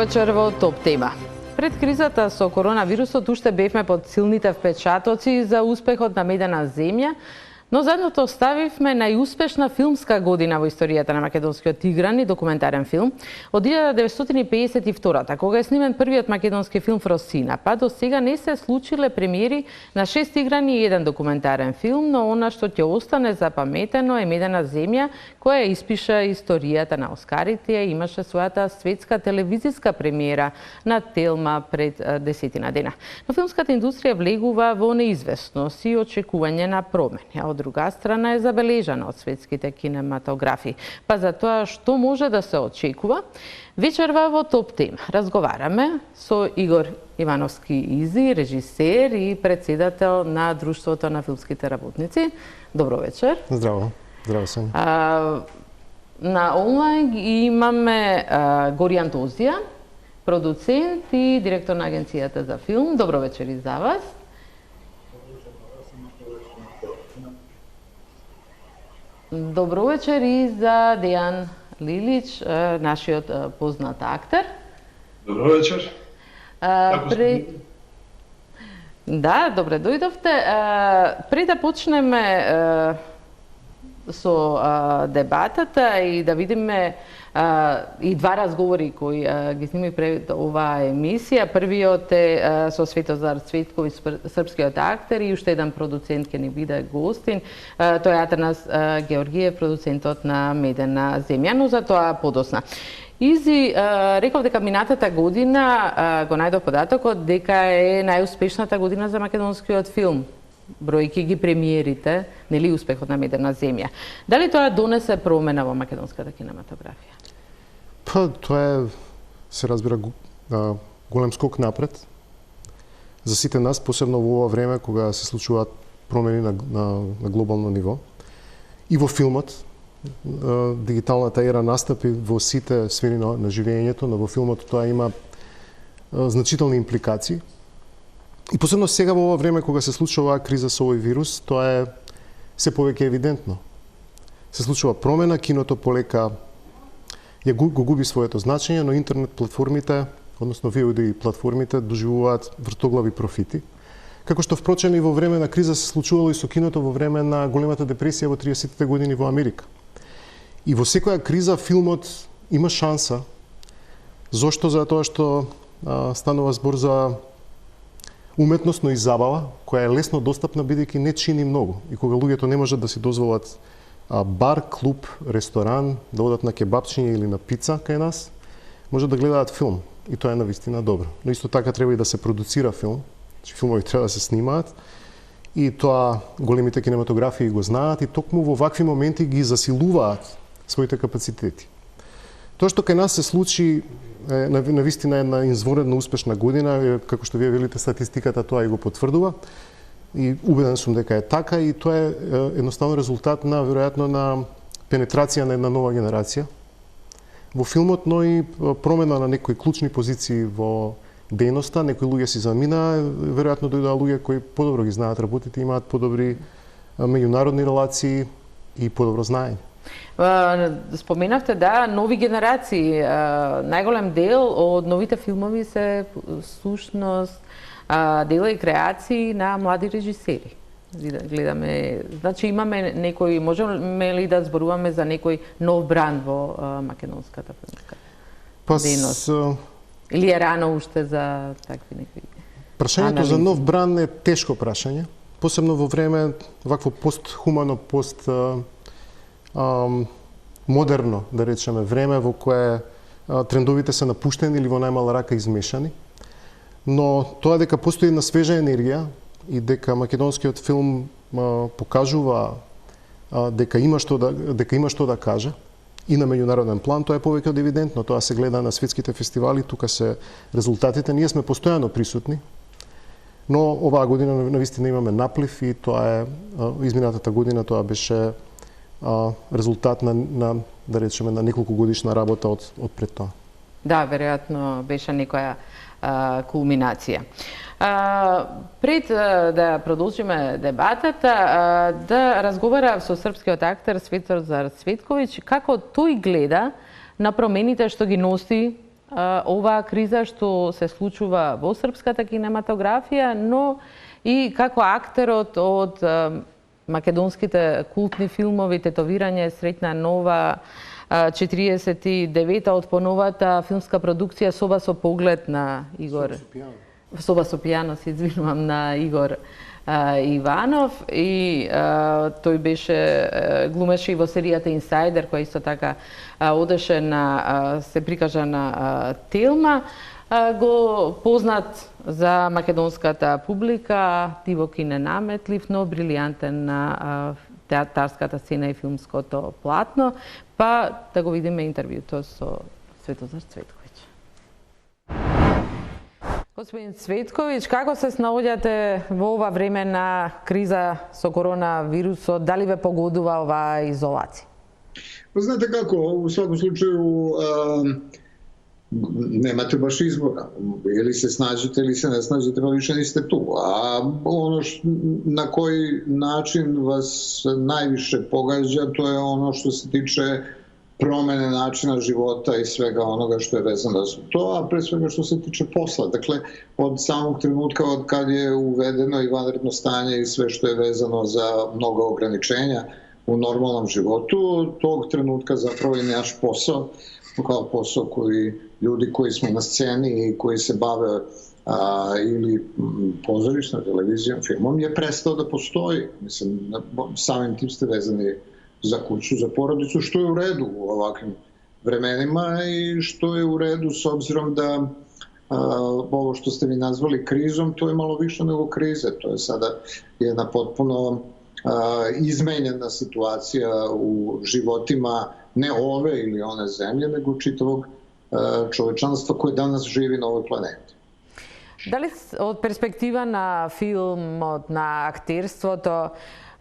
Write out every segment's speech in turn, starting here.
вечер во Топ тема. Пред кризата со коронавирусот уште бевме под силните впечатоци за успехот на Медена земја, но заедното оставивме најуспешна филмска година во историјата на македонскиот игран и документарен филм од 1952, кога е снимен првиот македонски филм Фросина, па до сега не се случиле премиери на 6 играни и 1 документарен филм, но она што ќе остане запаметено е Медена земја, која испиша историјата на Оскарите и имаше својата светска телевизиска премиера на Телма пред 10 дена. Но филмската индустрија влегува во неизвестност и очекување на промени, а од друга страна е забележана од светските кинематографи. Па за тоа што може да се очекува, вечерва во Топ тема разговараме со Игор Ивановски Изи, режисер и председател на Друштвото на филмските работници. Добро вечер. Здраво. Здраво сум. На онлайн имаме Горијан Тозија, продуцент и директор на Агенцијата за филм. Добро вечер и за вас. Добро вечер и за Дејан Лилич, нашиот познат актер. Добро вечер. Да, добре дојдовте. Пред да почнеме со дебатата и да видиме и два разговори кои ги снимив пред оваа емисија. Првиот е со Светозар Цветковиќ, српскиот актер, и уште еден продуцент ќе ни биде гостин. Тој е Атанас Георгиев, продуцентот на Медена земја, но за тоа подосна. Изи, реков дека минатата година го најдов податокот дека е најуспешната година за македонскиот филм, бројки ги премиерите, нели успехот на Медена земја. Дали тоа донесе промена во македонската кинематографија? Па, тоа е, се разбира, голем скок напред за сите нас, посебно во ова време кога се случуваат промени на глобално ниво. И во филмот, дигиталната ера настапи во сите сфери на живењето, но во филмот тоа има значителни импликации. И посебно сега во ова време кога се случува оваа криза со овој вирус, тоа е се повеќе евидентно. Се случува промена, киното полека го губи своето значење, но интернет платформите, односно VOD платформите, доживуваат вртоглави профити. Како што впрочем и во време на криза се случувало и со киното во време на големата депресија во 30-те години во Америка. И во секоја криза филмот има шанса. Зошто? Затоа што станува збор за уметност, но и забава, која е лесно достапна бидејќи не чини многу. И кога луѓето не можат да си дозволат бар, клуб, ресторан, да одат на кебапчиња или на пица кај нас, може да гледаат филм. И тоа е навистина добро. Но исто така треба и да се продуцира филм. Значи филмови треба да се снимаат. И тоа големите кинематографии го знаат и токму во вакви моменти ги засилуваат своите капацитети. Тоа што кај нас се случи е навистина една изворедно успешна година, како што вие велите, статистиката тоа и го потврдува. И убеден сум дека е така и тоа е едноставно резултат на веројатно на пенетрација на една нова генерација во филмот, но и промена на некои клучни позиции во дејноста. Некои луѓе си заминаа, веројатно дојдоа луѓе кои подобро ги знаат работите, имаат подобри меѓународни релации и подобро знаење. Споменавте, да, нови генерации. Најголем дел од новите филмови се сушност дела и креации на млади режисери. Гледаме, значи имаме некој, можеме ли да зборуваме за некој нов бранд во македонската филмска дејност? Или е рано уште за такви некои? Прашањето за нов бранд е тешко прашање, посебно во време вакво постхумано, модерно, да речеме, време во кое трендовите се напуштени или во најмала рака измешани. Но тоа дека постои една свежа енергија и дека македонскиот филм покажува дека има што да каже и на меѓународен план, тоа е повеќе од евидентно. Тоа се гледа на светските фестивали, тука се резултатите. Ние сме постојано присутни, но оваа година навистина имаме наплив и тоа е изминатата година тоа беше резултат на да речеме на неколку годишна работа од пред тоа. Да, веројатно беше некоја кулминација. Пред да продолжиме дебатата, да разговарав со српскиот актер Светозар Цветковиќ, како тој гледа на промените што ги носи оваа криза што се случува во српската кинематографија, но и како актерот од македонските култни филмови Тетовирање, Среќна нова, 49-та од поновата филмска продукција Соба со поглед на Игор. Соба со пијано, се извинувам, на Игор Иванов, и тој беше глумеше и во серијата Инсайдер, која исто така одеше на се прикажа на Телма. Го познат за македонската публика, дивок и ненаметлив, но брилијантен на театарската сцена и филмското платно. Па да го видиме интервјуто со Светозар Цветковиќ. Господин Цветковиќ, како се снаоѓате во ова време на криза со коронавирусот? Дали ве погодува оваа изолација? Знаете како, у сваком случају немате баш избора. Или се снаđите или се не снаđите, па више не сте ту. А оно на кој начин вас највише погаđа, то е оно што се тиче промене начина живота и свега оноga што е vezano за тоа, а пред свега што се тиче посла. Dakle, од самог тренутка од кад е уведено и ванредно стање и све што е vezano за много ограничења у нормалном животу, тог тренутка заправо и наш посao, kao posao koji ljudi koji smo na sceni i koji se bave ili pozorišnom, televizijom, filmom, je prestao da postoji. Mislim, samim tim ste vezani za kuću, za porodicu, što je u redu u ovakvim vremenima i što je u redu s obzirom da ovo što ste mi nazvali krizom, to je malo više nego krize. To je sada jedna potpuno izmenjena situacija u životima ne ove ili one zemlje, nego čitavog čovečanstva koje danas živi na ovoj planeti. Дали од перспектива на филмот, на актерството,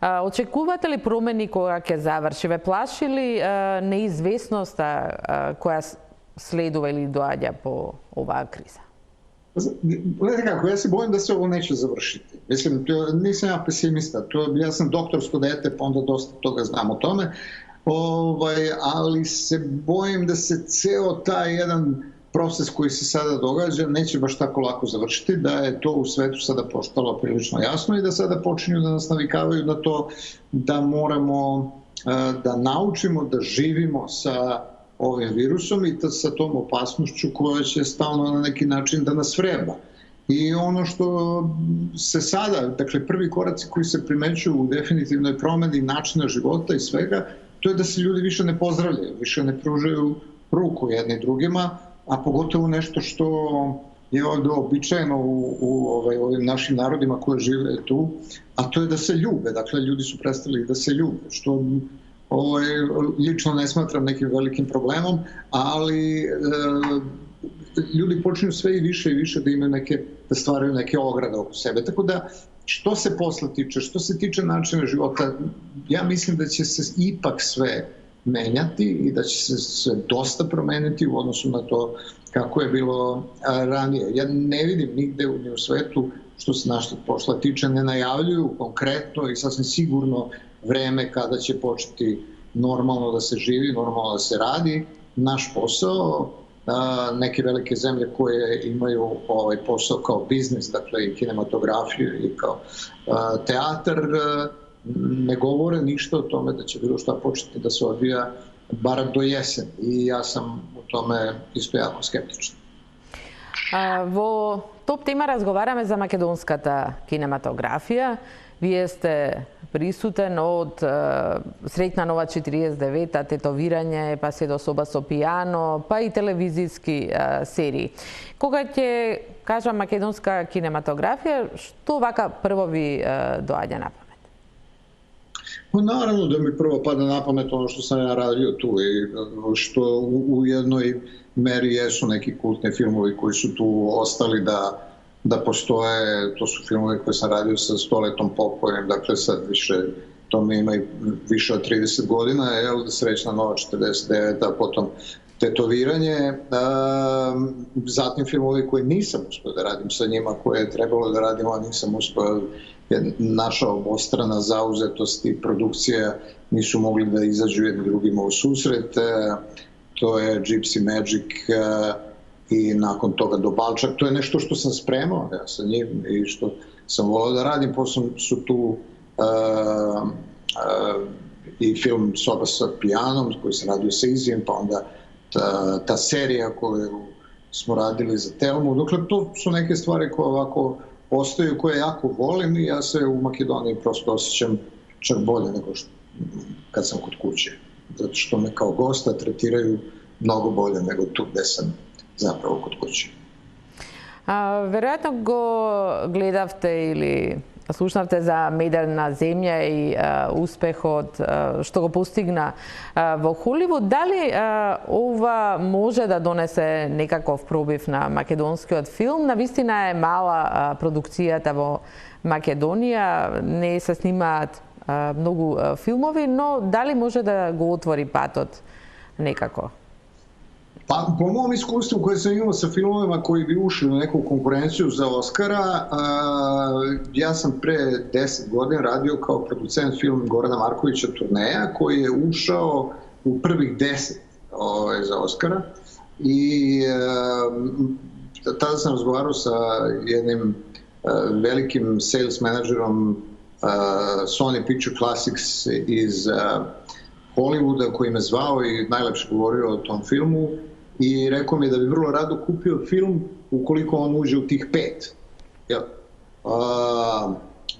очекувате ли промени кога ќе заврши? Ве плаши ли неизвестноста која следува или доаѓа по оваа криза? Знаете како, ја се бојам да се ово неќе завршити. Мислим, нисам ја песимиста. Ја сам докторско дете, па онда доста тога знам о томе. Ali se bojim da se ceo taj jedan proces koji se sada događa neće baš tako lako završiti, da je to u svetu sada postalo prilično jasno i da sada počinju da nas navikavaju na to da moramo da naučimo da živimo sa ovim virusom i sa tom opasnošću koja će stalno na neki način da nas vreba. I ono što se sada, dakle prvi koraci koji se primećuju u definitivnoj promeni načina života i svega, to je da se ljudi više ne pozdravljaju, više ne pružaju ruku jedni drugima, a pogotovo nešto što je ovdje običajeno u ovim našim narodima koji žive tu, a to je da se ljube. Dakle, ljudi su prestali da se ljube, što lično ne smatram nekim velikim problemom, ali ljudi počinju sve i više da imaju da stvaraju neke ograde oko sebe. Tako da, što se posla tiče, što se tiče načina života, ja mislim da će se ipak sve menjati i da će se sve dosta promeniti u odnosu na to kako je bilo ranije. Ja ne vidim nigde ni u svetu što se našeg posla tiče, ne najavljuju konkretno i sasvim sigurno vreme kada će početi normalno da se živi, normalno da se radi. Naš posao, neke velike zemlje koje imaju ovaj posao kao biznis, dakle i kinematografiju i kao teatar, ne govore ništa o tome da će bilo šta početi da se odvija bar do jesen. I ja sam u tome isto jako skeptičan. Во топ тема разговараме за македонската кинематографија. Вие сте присутен од Среќна нова 49-та, Тетовирање, па се до Соба со пијано, па и телевизиски серии. Кога ќе кажам македонска кинематографија, што вака прво ви доаѓа на памет? Naravno da mi prvo pada na pamet ono što sam ja radio tu i što u jednoj meri jesu neki kultni filmovi koji su tu ostali da postoje. To su filmovi koje sam radio sa Stoletom Popovim, dakle sad više, to mi ima i više od 30 godina, Srećna nova 49, a potom Tetoviranje, zatim filmovi koje nisam uspio da radim sa njima, koje je trebalo da radim, a nisam uspio, naša obostrana zauzetost i produkcija nisu mogli da izađu jedni drugima u susret. To je Gypsy Magic, i nakon toga do Balčak. To je nešto što sam spremao ja sa njim i što sam volao da radim. Potom su tu i film Soba sa pijanom koji se radio sa Izijem, pa onda ta serija koju smo radili za Telmu. Dakle, to su neke stvari koje ovako ostaju, koje jako volim i ja se u Makedoniji prosto osjećam čak bolje nego kad sam kod kuće. Zato što me kao gosta tretiraju mnogo bolje nego tu gde sam zapravo kod kuće. Веројатно го гледавте или слушнавте за Медена земја и успехот што го постигна во Холивуд. Дали ова може да донесе некаков пробив на македонскиот филм? Навистина е мала продукцијата во Македонија, не се снимаат многу филмови, но дали може да го отвори патот некако? Pa, po mom iskustvu koje sam imao sa filmovima koji bi ušli u neku konkurenciju za Oscara, ja sam pre 10 godina radio kao producent film Gorana Markovića Turneja, koji je ušao u prvih 10 za Oscara. I tada sam razgovarao sa jednim velikim sales menadžerom Sony Picture Classics iz Hollywooda, koji me zvao i najlepše govorio o tom filmu. I rekao mi je da bi vrlo rado kupio film ukoliko on uđe u tih 5.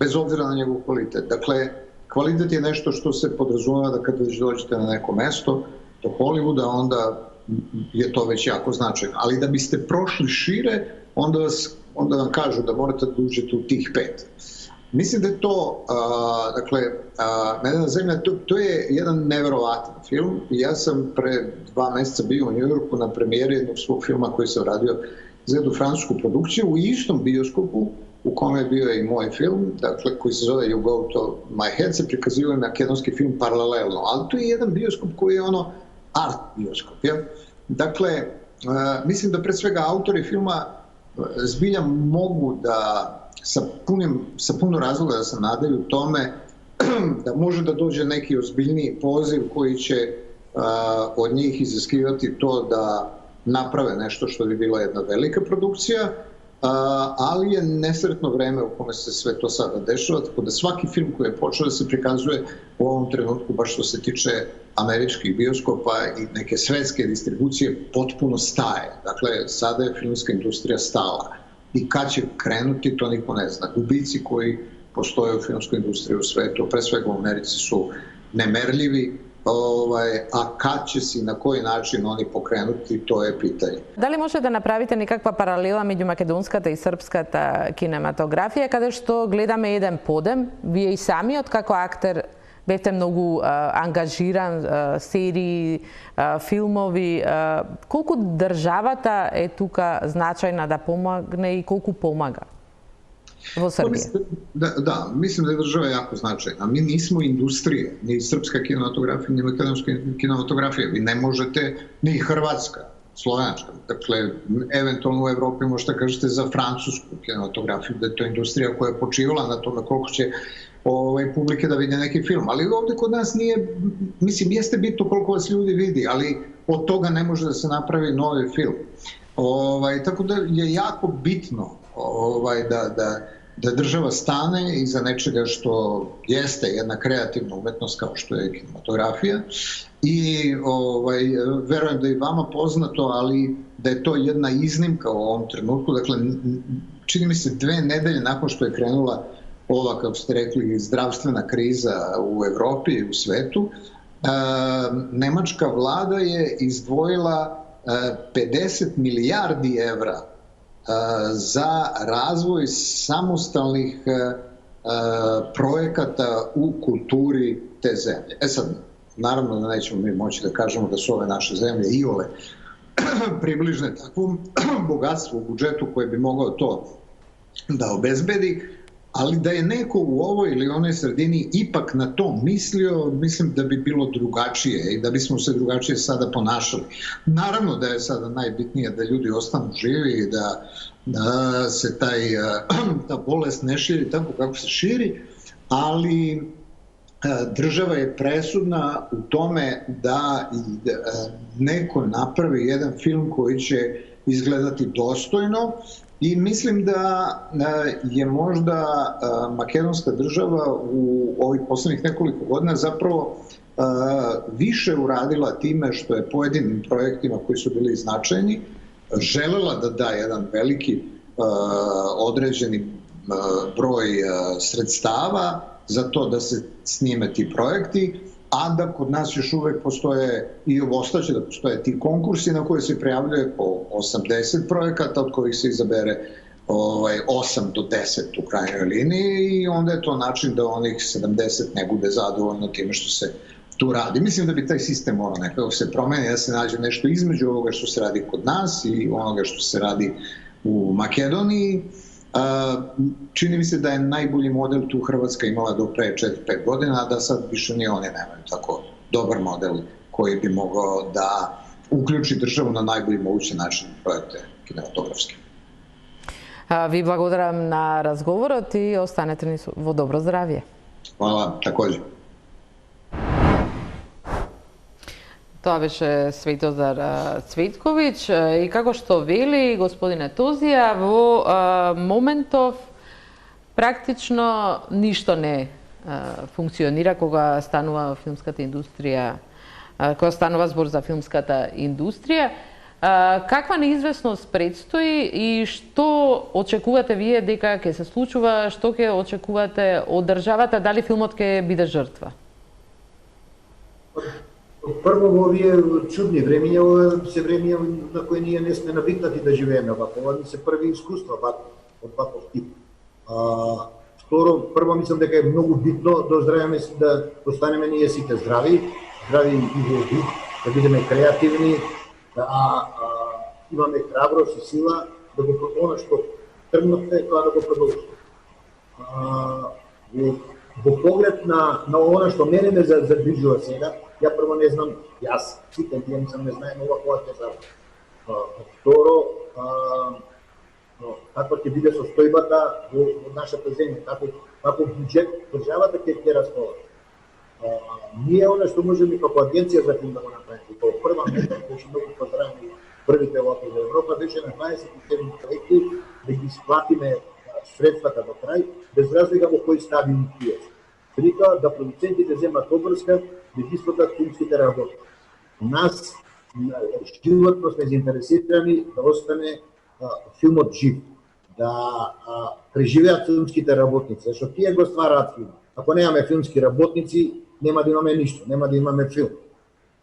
Bez obzira na njegov kvalitet. Dakle, kvalitet je nešto što se podrazumeva da kada dođete na neko mesto do Hollywooda, onda je to već jako značajno. Ali da biste prošli šire, onda vam kažu da morate da uđete u tih 5. Mislim da je to, dakle, Medena zemlja, to je jedan neverovatan film. Ja sam pre 2 meseca bio u Njujorku na premijeri jednog svog filma koji sam radio za jednu francusku produkciju u istom bioskopu u kome je bio i moj film, dakle, koji se zove You Go To My Head, se prikazivao makedonski film paralelno, ali to je jedan bioskop koji je art bioskop. Ja? Dakle, mislim da pre svega autori filma zbilja mogu da sa puno razloga da se nadaju tome da može da dođe neki ozbiljniji poziv koji će od njih iziskivati to da naprave nešto što bi bila jedna velika produkcija, ali je nesretno vreme u kome se sve to sada dešava, tako da svaki film koji je počeo da se prikazuje u ovom trenutku, baš što se tiče američkih bioskopa i neke svetske distribucije, potpuno staje. Dakle, sada je filmska industrija stala. I kad će krenuti, to niko ne zna. Gubici koji postoje u filmskoj industriji u svetu, pre svega u Americi, su nemerljivi, a kad će se i na koji način oni pokrenuti, to je pitanje. Da li može da napravite nekakva paralela među makedonskата i srpskата кинематографија, каде што гледаме еден подем? Вие и самиот како актер бевте многу ангажиран, серии, филмови. Колку државата е тука значајна да помогне и колку помага во Србија? Da, mislim da je država jako značajna. Mi nismo industrije, ni srpska kinematografija, ni makedonska kinematografija. Vi ne možete, ni hrvatska, slovenačka. Dakle, eventualno u Evropi možete kažete za francusku kinematografiju, da je to industrija koja je počivala na tome koliko će publike da vide neki film. Ali ovde kod nas nije, mislim, jeste bitno koliko vas ljudi vidi, ali od toga ne može da se napravi novi film. Tako da je jako bitno da država stane iza nečega što jeste jedna kreativna umetnost kao što je kinematografija i verujem da je vama poznato, ali da je to jedna iznimka u ovom trenutku. Dakle, čini mi se 2 nedelje nakon što je krenula ova, kako ste rekli, zdravstvena kriza u Evropi i u svetu, nemačka vlada je izdvojila 50 milijardi evra za razvoj samostalnih projekata u kulturi te zemlje. Sad, naravno da nećemo mi moći da kažemo da su ove naše zemlje iole približne takvom bogatstvu u budžetu koje bi mogao to da obezbedi, ali da je neko u ovoj ili onoj sredini ipak na to mislio, mislim da bi bilo drugačije i da bismo se drugačije sada ponašali. Naravno da je sada najbitnije da ljudi ostanu živi i da se ta bolest ne širi tako kako se širi, ali država je presudna u tome da neko napravi jedan film koji će izgledati dostojno i mislim da je možda makedonska država u ovih poslednjih nekoliko godina zapravo više uradila time što je pojedinim projektima koji su bili značajni želela da da jedan veliki određeni broj sredstava za to da se snime ti projekti, a da kod nas još uvek postoje i ostaće da postoje ti konkursi na koje se prijavljuje po 80 projekata, od kojih se izabere 8 do 10 u krajnjoj liniji i onda je to način da onih 70 ne bude zadovoljno time što se tu radi. Mislim da bi taj sistem morao nekako se promeni, da se nađe nešto između ovoga što se radi kod nas i onoga što se radi u Makedoniji. Čini mi se da je najbolji model tu Hrvatska imala do pre 4-5 godina, a da sad više ni one nemaju tako dobar model koji bi mogao da uključi državu na najbolji mogući način projekte kinematografske. Vi благодарам на разговорот и останете ни во добро здравје. Hvala, takođe. Тоа беше Светозар Цветковиќ и како што вели господине Тозија, во моментов практично ништо не функционира кога станува филмската индустрија, кога станува збор за филмската индустрија. Каква неизвестност предстои и што очекувате вие дека ќе се случува, што ќе очекувате од државата, дали филмот ќе биде жртва? Прво, во овие чудни времења, се времења на кои ние не сме навикнати да живееме вако, ова се први искуства од ваков тип. Второ, прво мислам дека е многу битно да оздравиме, да останеме ние сите здрави и во дух, да бидеме креативни, да имаме храброст и сила, да го она што тргнавте, тоа да го продолжиме. Во поглед на она што мене ме задвижува сега, ја прво не знам, јас, сите тие не знаем ова кога ќе заврши. Второ, како ќе биде состојбата во нашата земја, како буџет државата ќе располага. Ние она што можеме како агенција за филм да го направиме, како прва мета, беше многу поздравени првите овако во Европа, беше на 27 проекти да ги сплатиме средствата до крај, без разлика во кој стадиум тие. Прика да продуцентите земат обврска да ги исплатат филмските работи. Нас животно сме заинтересирани да остане филмот жив, да преживеат филмските работници, зашто тие го ствараат филм. Ако немаме филмски работници, нема да имаме ништо, нема да имаме филм.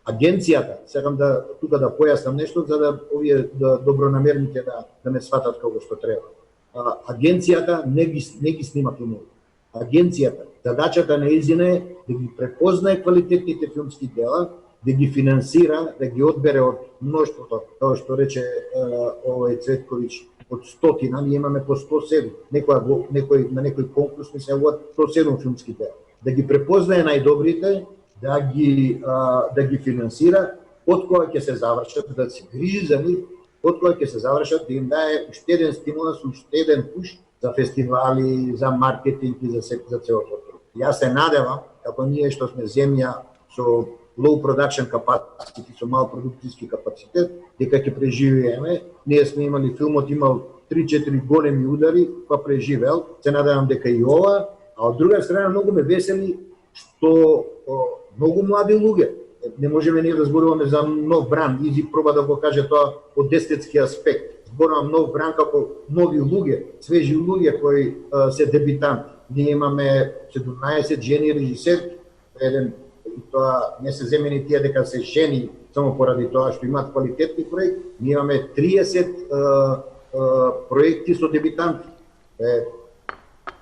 Агенцијата, сакам да тука да појаснам нешто за да овие добронамерните да ме сватат како што треба. Агенцијата не ги снима филмови. Агенцијата, задачата нејзина е да ги препознае квалитетните филмски дела, да ги финансира, да ги одбере од мноштвото, како што рече овој Цветковиќ, од 100, ние имаме по 107, на некој конкурс ми се јавуваат 107 филмски дела. Да ги препознае најдобрите, да ги финансира, од кога ќе се завршат, да се грижи за нив, од кога ќе се завршат, да им дае уште еден стимуланс, уште еден пуш за фестивали, за маркетинг и за целото. Јас се надевам, како ние што сме земја со low production capacity, со мал продукцијски капацитет, дека ќе преживееме. Ние сме имали филмот, имал 3-4 големи удари, па преживел. Се надевам дека и ова, а од друга страна многу ме весели што многу млади луѓе, не можеме ние да зборуваме за нов бранд, Изи проба да го каже тоа од естетски аспект. Зборувам нов бранд како нови луѓе, свежи луѓе кои се дебитанти. Ние имаме 17 жени режисерки, еден, и тоа не се земени тие дека се жени само поради тоа што имаат квалитетни проекти. Ние имаме 30 проекти со дебитанти.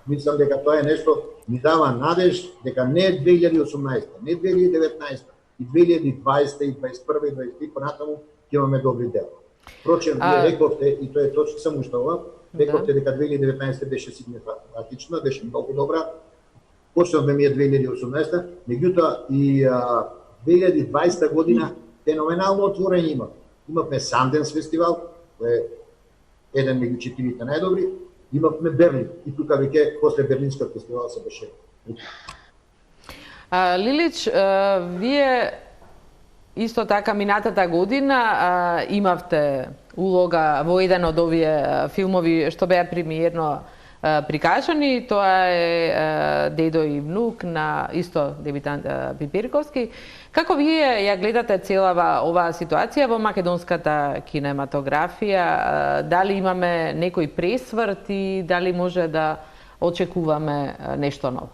Мислам дека тоа е нешто ми дава надеж дека не 2018, не 2019, и 2020, и 2021, и 2023 понатаму ќе имаме добри дела. Впрочем, вие рековте, и тоа е точно само што ова, рековте дека 2019 беше сигнификатична, беше многу добра, почнавме ми е 2018, меѓутоа и 2020 година феноменално отворење има. Имавме Санденс фестивал, кој е еден меѓу 4 најдобри, имавме Берлин и тука веќе после Берлинскиот фестивал се беше. Лилич, вие Исто така, минатата година имавте улога во еден од овие филмови што беа премиерно прикажани. Тоа е Дедо и внук на исто дебитант Пипирковски. Како вие ја гледате целава оваа ситуација во македонската кинематографија? Дали имаме некој пресврт и дали може да очекуваме нешто ново?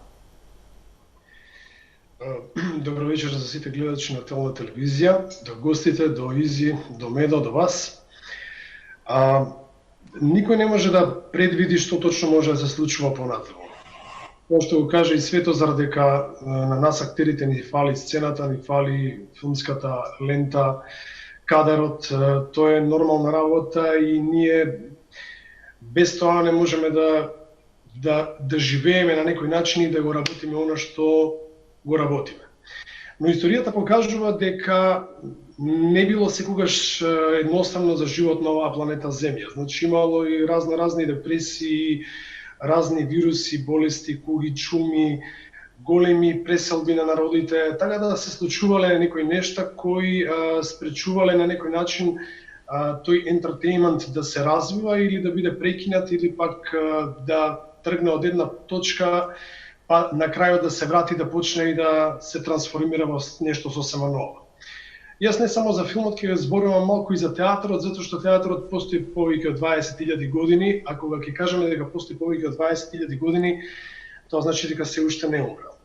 Добро вечер за сите гледачи на Телна телевизија, до гостите, до Изи, до Медо, до вас. Никој не може да предвиди што точно може да се случува понатаму. Тоа што го кажа и Светозар дека на нас актерите ни фали сцената, ни фали филмската лента, кадарот, тоа е нормална работа и ние без тоа не можеме да живееме на некој начин и да го работиме она што го работиме. Но историјата покажува дека не било секогаш едноставно за живот на оваа планета Земја. Значи имало и разни депресии, разни вируси, болести, куги, чуми, големи преселби на народите, така да се случувале некои нешта кои спречувале на некој начин тој ентертејмент да се развива или да биде прекинат или пак да тргне од една точка па на крајот да се врати, да почне и да се трансформира во нешто сосема ново. Јас не само за филмот ќе зборувам малку и за театарот, затоа што театарот постои повеќе од 20.000 години, а кога ќе кажеме дека постои повеќе од 20.000 години, тоа значи дека се уште не умрел.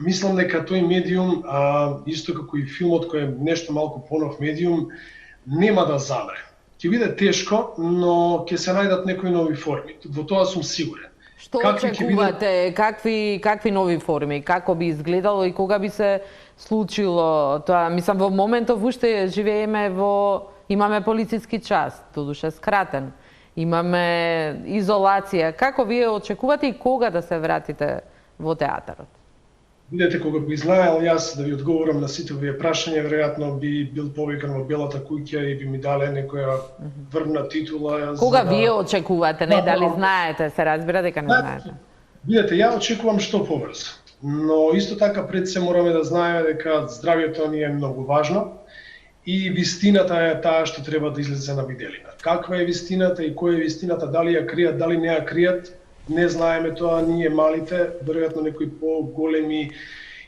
Мислам дека тој медиум, исто како и филмот кој е нешто малку понов медиум, нема да замре. Ќе биде тешко, но ќе се најдат некои нови форми. Во тоа сум сигурен. Што очекувате? Какви нови форми? Како би изгледало и кога би се случило тоа? Мислам, во моментов уште живееме имаме полициски час, додуше скратен. Имаме изолација. Како вие очекувате и кога да се вратите во театарот? Видете, кога би знаел јас да ви одговорам на сите овие прашања, веројатно би бил повикан во Белата куќа и би ми дале некоја врвна титула. Кога вие очекувате, не дали знаете, се разбира дека не знаете. Видете, ја очекувам што побрзо. Но исто така пред се мораме да знаеме дека здравјето ни е многу важно и вистината е таа што треба да излезе на виделина. Каква е вистината и која е вистината, дали ја кријат, дали не ја кријат, не знаеме тоа, ние малите, веројатно некои по-големи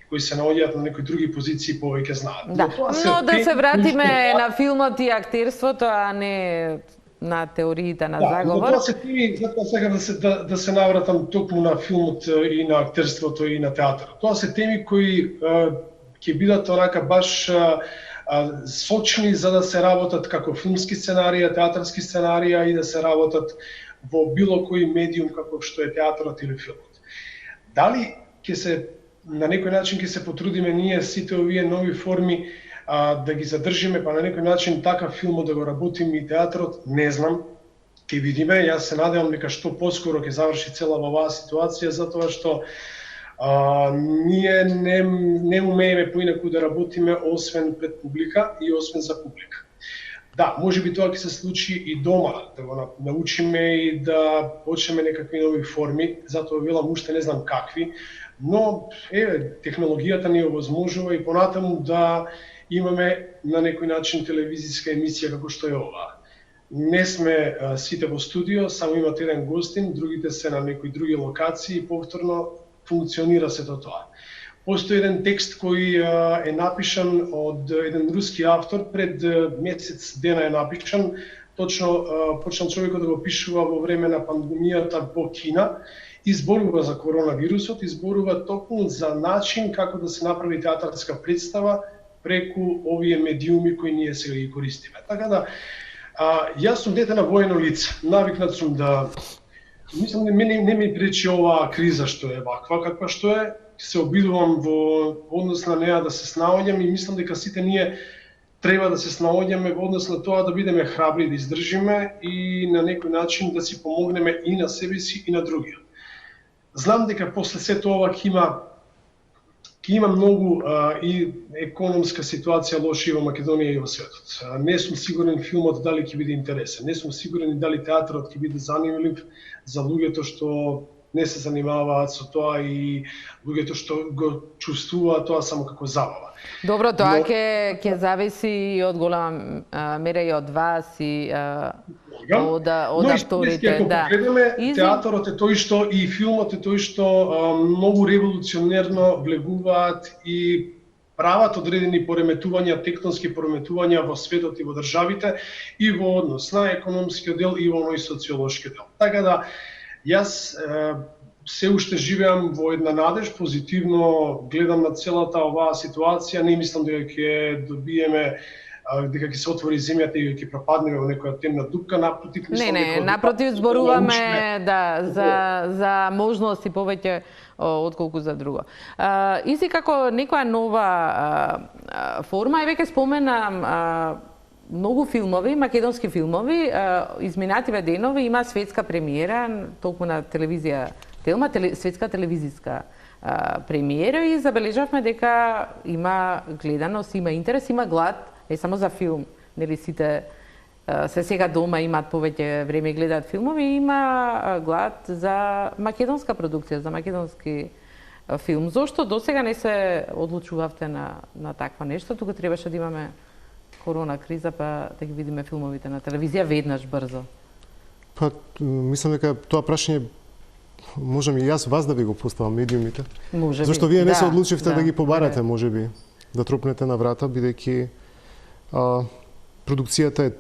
кои се наоѓаат на некои други позиции повеќе знаат. Да. Но да се вратиме на филмот и актерството, а не на теориите на заговор. Да, тоа се теми, затоа сега да се навратам токму на филмот и на актерството и на театарот. Тоа се теми кои ќе бидат онака баш сочни за да се работат како филмски сценарија, театарски сценарија и да се работат во било кој медиум како што е театарот или филмот. Дали ќе се на некој начин ќе се потрудиме ние сите овие нови форми да ги задржиме, па на некој начин така филмот да го работиме и театарот, не знам. Ќе видиме, јас се надевам дека што поскоро ќе заврши цела оваа ситуација, затоа што ние не умееме поинаку да работиме освен пред публика и освен за публика. Да, можеби тоа ќе се случи и дома, да го научиме и да почнеме некакви нови форми, затоа велам уште не знам какви, но технологијата ни овозможува и понатаму да имаме на некој начин телевизиска емисија како што е оваа. Не сме сите во студио, само имате еден гостин, другите се на некои други локации и повторно функционира сето тоа. Постои еден текст кој е напишан од еден руски автор, пред месец дена е напишан, точно почнал човекот да го пишува во време на пандемијата во Кина, изборува за коронавирусот, изборува токму за начин како да се направи театарска представа преку овие медиуми кои ние сега ги користиме. Така да, јас сум дете на воено лице, навикнат сум да... Мислам, не ми пречи оваа криза што е ваква, каква што е, се обидувам во однос на неа да се снаоѓам и мислам дека сите ние треба да се снаоѓаме во однос на тоа да бидеме храбри, да издржиме и на некој начин да си помогнеме и на себе си и на другиот. Знам дека после сето ова ќе има многу и економска ситуација лоша и во Македонија и во светот. Не сум сигурен филмот дали ќе биде интересен, не сум сигурен и дали театарот ќе биде занимлив за луѓето што не се занимаваат со тоа и луѓето што го чувствуваат тоа само како забава. Добро, тоа ќе зависи и од голема мера и од вас и од авторите. Ако погледнеме, театарот е тој што и филмот е тој што многу револуционерно влегуваат и прават одредени пореметувања, тектонски пореметувања во светот и во државите и во однос на економскиот дел и во оној социолошки дел. Така да, јас се уште живеам во една надеж, позитивно гледам на целата оваа ситуација, не мислам дека ќе добиеме дека ќе се отвори земјата и ќе пропаднеме во некоја темна дупка, напротив, мислам дека напротив зборуваме за можности повеќе отколку за друго. Иси како некоја нова форма, и веќе споменам многу филмови, македонски филмови, изминативе денови има светска премиера толку на телевизија Телма, светска телевизиска премиера и забележавме дека има гледаност, има интерес, има глад, не само за филм, нели сите се сега дома имаат повеќе време и гледаат филмови, има глад за македонска продукција, за македонски филм. Зошто досега не се одлучувавте на таква нешто? Тука требаше да имаме корона криза, па да ги видиме филмовите на телевизија веднаш брзо. Па мислам дека тоа прашање можам и јас вас да ви го поставам, медиумите. Може Зашто вие не се одлучивте да ги побарате, да. можеби, да тропнете на врата, бидејќи продукцијата е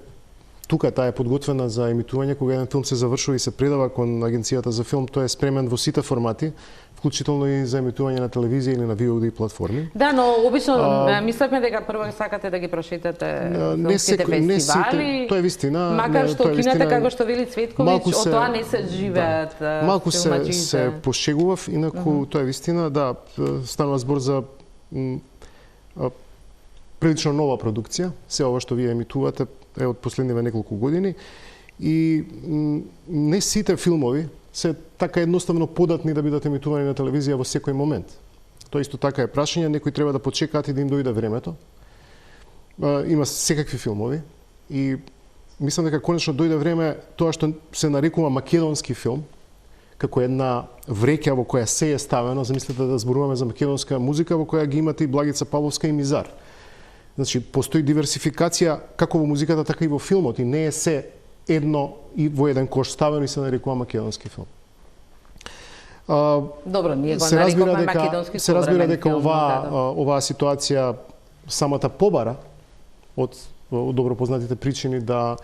тука, таа е подготвена за емитување. Кога еден филм се завршува и се предава кон агенцијата за филм, тој е спремен во сите формати, вклучително и за емитување на телевизија или на VOD платформи. Да, но обично мислевме дека прво сакате да ги прошетате филмските фестивали. Тоа е вистина. Макар што кината, како што вели Цветковиќ, од тоа не се живеат филмачите. Малку се пошегував, инаку тоа е вистина, да, станува збор за прилично нова продукција. Се ова што вие емитувате е од последниве неколку години и не сите филмови се така едноставно податни да бидат емитувани на телевизија во секој момент. Тоа исто така е прашање, некои треба да почекаат и да им дојде времето. Има секакви филмови и мислам дека конечно дојде време тоа што се нарекува македонски филм, како една вреќа во која се е ставено, замислете да зборуваме за македонска музика во која ги имате и Благица Павловска и Мизар. Значи, постои диверсификација како во музиката, така и во филмот и не е се едно и во еден кош ставено и се нарекува македонски филм. Добро, ние го нарекуваме македонски се разбира дека оваа ситуација самата побара од добро познатите причини да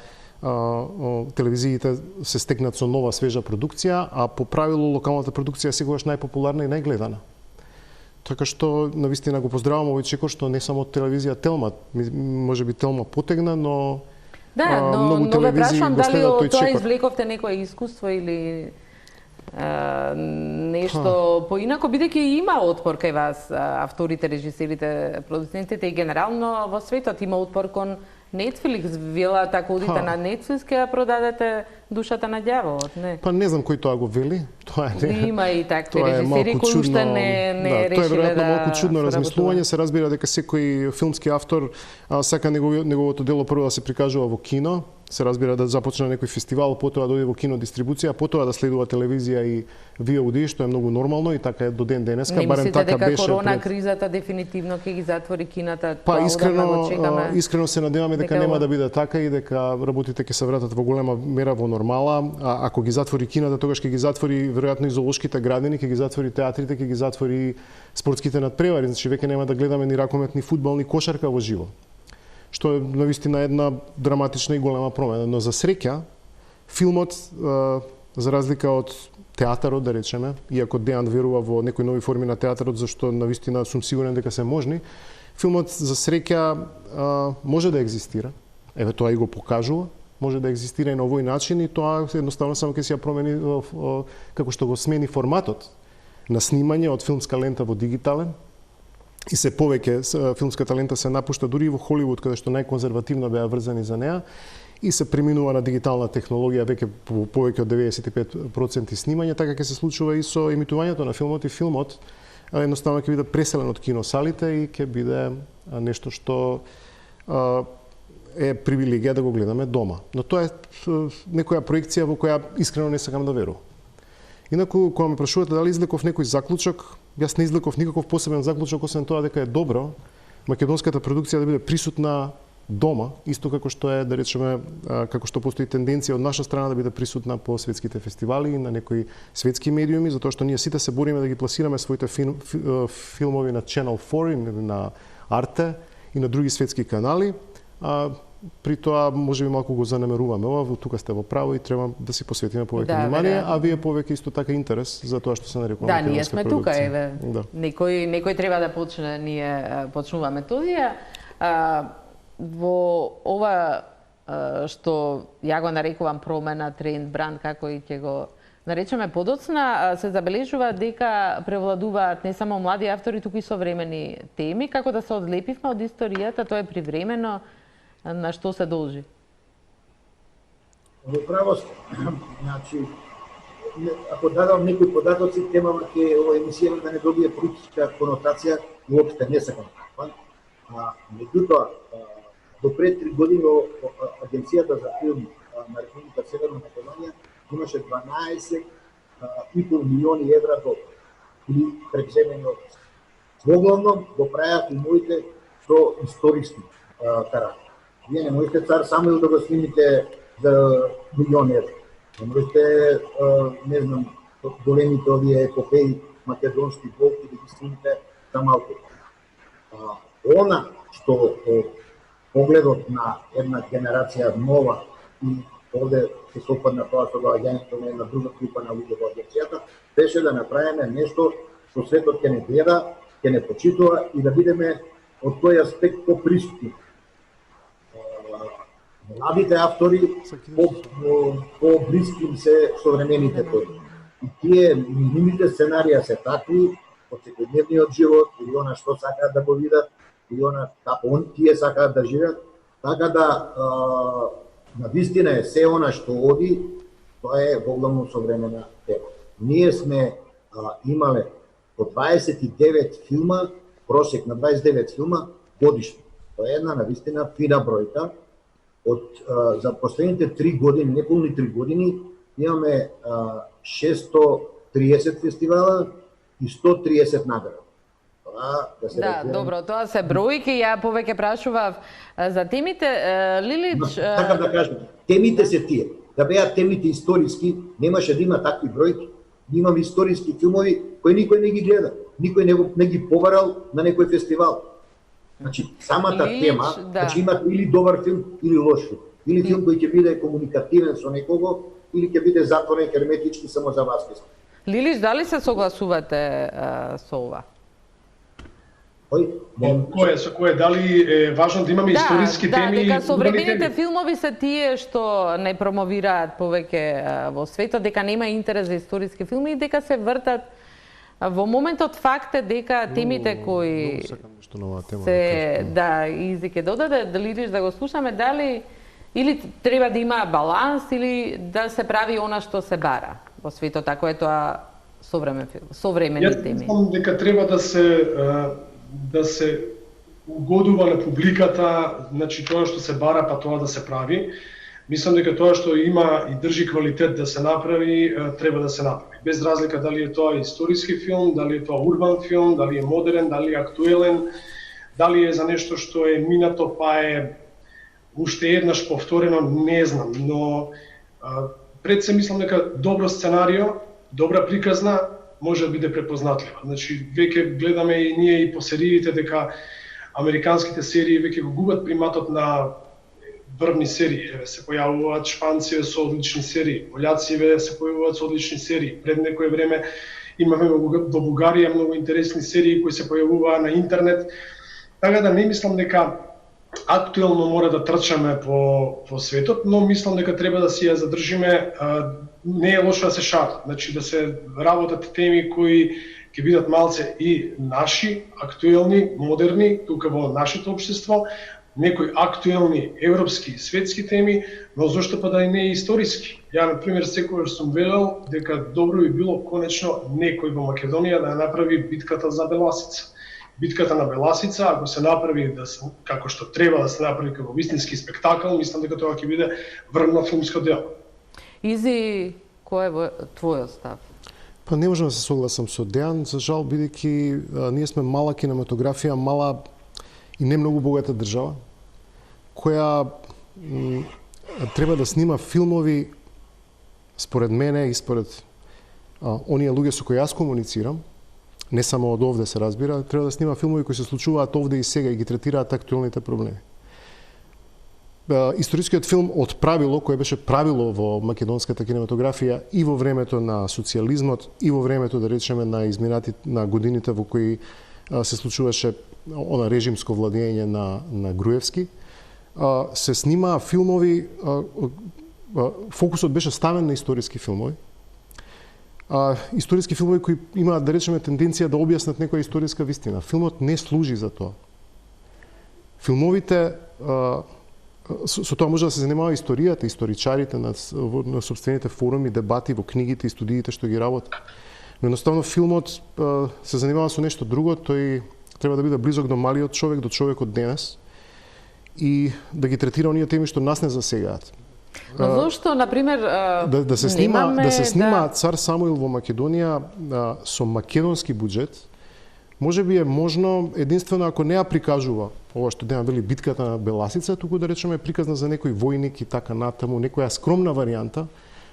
телевизиите се стекнат со нова свежа продукција, а по правило локалната продукција е секогаш најпопуларна и најгледана. Така што навистина го поздравам овој чекор што не само телевизија Телма, можеби Телма потегна, но многу ве прашувам дали од тоа чекор. извлековте некое искуство или нешто поинако, бидејќи има отпор кај вас, авторите, режисерите, продуцентите и генерално во светот има отпор кон Netflix. Велат ако одите на Netflix ќе ја продадете душата на ѓаволот, не? Па не знам кој тоа го вели. Тоа е има и такви режисери кои уште не решиле да. Тоа е веројатно малку чудно размислување. Се разбира дека секој филмски автор сака неговото дело прво да се прикажува во кино, се разбира да започне некој фестивал, потоа да оди во кино дистрибуција, потоа да следува телевизија и VOD, што е многу нормално и така е до ден денеска, барем така беше. Не мислите дека корона кризата дефинитивно ќе ги затвори кината? Па искрено се надеваме дека нема да биде така и дека работите ќе се вратат во голема мера во нормала. Ако ги затвори кината, тогаш ќе ги затвори веројатно и зоолошките градини, ќе ги затвори театрите, ќе ги затвори спортските надпревари, значи веќе нема да гледаме ни ракомет, ни фудбал, ни кошарка во живо. Што е навистина една драматична и голема промена. Но за среќа, филмот, за разлика од театарот, да речеме, иако Дејан верува во некои нови форми на театарот, зашто навистина сум сигурен дека се можни, филмот за среќа може да екзистира. Еве тоа и го покажува. Може да екзистира и на овој начин и тоа едноставно само ќе се ја промени како што го смени форматот на снимање од филмска лента во дигитален. И се повеќе филмската лента се напушта дури и во Холивуд, каде што најконзервативно беа врзани за неа, и се преминува на дигитална технологија веќе повеќе од 95% снимање, така ќе се случува и со емитувањето на филмот и филмот едноставно ќе биде преселен од киносалите и ќе биде нешто што е привилегија да го гледаме дома. Но тоа е некоја проекција во која искрено не сакам да верувам. Инаку, кога ме прашувате дали извлеков некој заклучок, јас не извлеков никаков посебен заклучок, освен тоа дека е добро македонската продукција да биде присутна дома, исто како што е, да речеме, како што постои тенденција од наша страна да биде присутна по светските фестивали и на некои светски медиуми, затоа што ние сите се бориме да ги пласираме своите филмови на Channel 4 или на Арте и на други светски канали. При тоа може би малку го занемеруваме ова, тука сте во право и треба да си посветиме повеќе внимание, а вие повеќе исто така интерес за тоа што се нарекува македонска продукција. Да, ние сме тука, еве. Некој треба да почне, ние почнуваме методија. Во ова што ја го нарекувам промена, тренд, бранд, како и ќе го наречеме подоцна, се забележува дека превладуваат не само млади автори, туку и современи теми, како да се одлепивме од историјата, тоа е привремено. На што се должи? Во право сте. Значи, ако дадам некои податоци, темама ќе ова емисија да не добие политичка конотација, уопште не сакам таква. Меѓутоа, до пред 3 години Агенцијата за филм на Република Северна Македонија имаше 12,5 милиони евра или преземени од нас. Воглавно го правеа филмовите со историски карактер. Вие не можете Цар Самуил да го снимите за милион евра. Не можете, не знам, големите овие епопеи македонски болки да ги снимите за малку. Она што погледот на една генерација нова и овде се сопадна тоа со доаѓањето на една друга група на луѓе во агенцијата, беше да направиме нешто што светот ќе не гледа, ќе не почитува и да бидеме од тој аспект поприсутни. Младите автори по-блиски им се современите тој. И тие минимите сценарија се такви од секојдневниот живот или она што сакаат да го видат или она како тие сакаат да живеат, така да навистина е се она што оди, тоа е воглавно современа тема. Ние сме имале по 29 филма, просек на 29 филма годишно. Тоа е една навистина фина бројка. За последните 3 години, неполни 3 години, имаме 630 фестивала и 130 награди. Да, добро, тоа се бројки, ја повеќе прашував за темите. Лилич... Сакам да кажам, темите се тие. Да беа темите историски, немаше да има такви бројки. Имаме историски филмови кои никој не ги гледа, никој не ги побарал на некој фестивал. Значи, самата тема, значи има или добар филм, или лош филм. Или филм кој ќе биде комуникативен со некого, или ќе биде затворен херметички само за вас. Лилич, дали се согласувате со ова? Со кое? Дали е важно да имаме историски теми? Да, дека современите филмови се тие што не промовираат повеќе во светот, дека нема интерес за историски филми и дека се вртат. Во моментот факт е дека темите кои се Изи ќе додаде, да Лилич да го слушаме, дали или треба да има баланс или да се прави она што се бара во светот, ако е тоа современи теми. Јас мислам дека треба да се угодува на публиката, значи тоа што се бара, па тоа да се прави. Мислам дека тоа што има и држи квалитет да се направи, треба да се направи. Без разлика дали е тоа историски филм, дали е тоа урбан филм, дали е модерен, дали е актуелен, дали е за нешто што е минато па е уште еднаш повторено, не знам, но пред се мислам дека добро сценарио, добра приказна може да биде препознатлива. Значи, веќе гледаме и ние и по сериите дека американските серии веќе го губат приматот на врвни серии. Се појавуваат шпанци со одлични серии, пољаци се појавуваат со одлични серии. Пред некое време имаме во Бугарија многу интересни серии кои се појавуваа на интернет. Така да не мислам дека актуелно мора да трчаме по светот, но мислам дека треба да си ја задржиме. Не е лошо да се шарат, значи да се работат теми кои ќе бидат малце и наши, актуелни, модерни, тука во нашето општество, некои актуелни европски, светски теми, но зошто па да и не е историски. Ја, например, секогаш сум велел дека добро би било конечно некој во Македонија да ја направи битката за Беласица. Битката на Беласица, ако се направи како што треба да се направи како вистински спектакл, мислам дека тоа ќе биде врвно филмско дело. Изи, кој е твојот став? Па не можам да се согласам со Дејан, за жал, бидејќи ние сме мала кинематографија, мала и не многу богата држава, која треба да снима филмови, според мене и според оние луѓе со кои јас комуницирам, не само од овде се разбира, треба да снима филмови кои се случуваат овде и сега и ги третираат актуелните проблеми. Историскиот филм од правило, кој беше правило во македонската кинематографија и во времето на социјализмот и во времето, да речеме, на годините во кои се случуваше она режимско владење на Груевски, се снимаа филмови, фокусот беше ставен на историски филмови. Историски филмови кои имаат, да речеме, тенденција да објаснат некоја историска вистина. Филмот не служи за тоа. Филмовите со тоа може да се занимава историјата, историчарите на собствените форуми, дебати во книгите и студиите што ги работат. Но едноставно филмот се занимава со нешто друго, тој треба да биде близок до малиот човек, до човекот денес и да ги третира оние теми што нас не засегаат. Но зошто, например, да се снима Цар Самуил во Македонија со македонски буџет, може би е можно единствено ако не ја прикажува ова што Дејан вели битката на Беласица, туку да речеме приказна за некој војник и така натаму, некоја скромна варијанта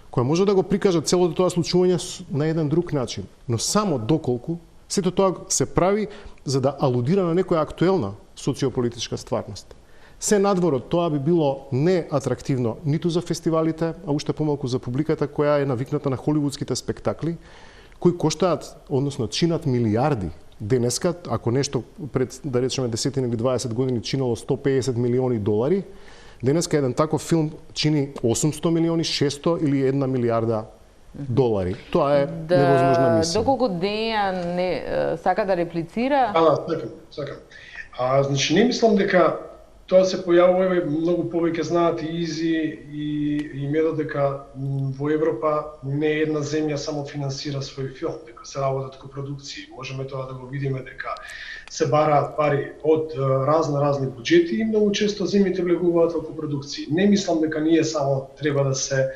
која може да го прикаже целото тоа случување на еден друг начин, но само доколку сето тоа се прави за да алудира на некоја актуелна социополитичка стварност. Се надвор од тоа би било неатрактивно ниту за фестивалите, а уште помалку за публиката која е навикната на холивудските спектакли, кои коштаат, односно чинат милиарди. Денеска, ако нешто пред, да речеме, 10 или 20 години чинало 150 милиони долари, денеска еден таков филм чини 800 милиони, 600 или 1 милиарда долари. Тоа е невозможна мисија. Доколку Дејан не сака да реплицира... Сакам. Значи, не мислам дека тоа се појавува, многу повеќе знаат и Изи и Медо дека во Европа не една земја само финансира свој филм, дека се работат копродукции. Можеме тоа да го видиме дека се бараат пари од разни буџети и многу често земјите влегуваат во копродукции. Не мислам дека ние само треба да се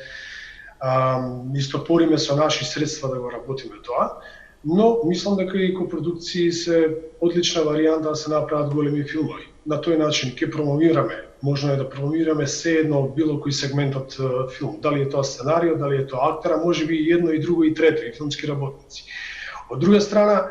истопориме со наши средства да го работиме тоа, но мислам дека и копродукции се одлична варијанта да се направат големи филмови. На тој начин ќе промовираме, можно е да промовираме се едно од било кој сегмент од филм. Дали е тоа сценарио, дали е тоа актера, можеби и едно и друго и трето, и филмски работници. Од друга страна,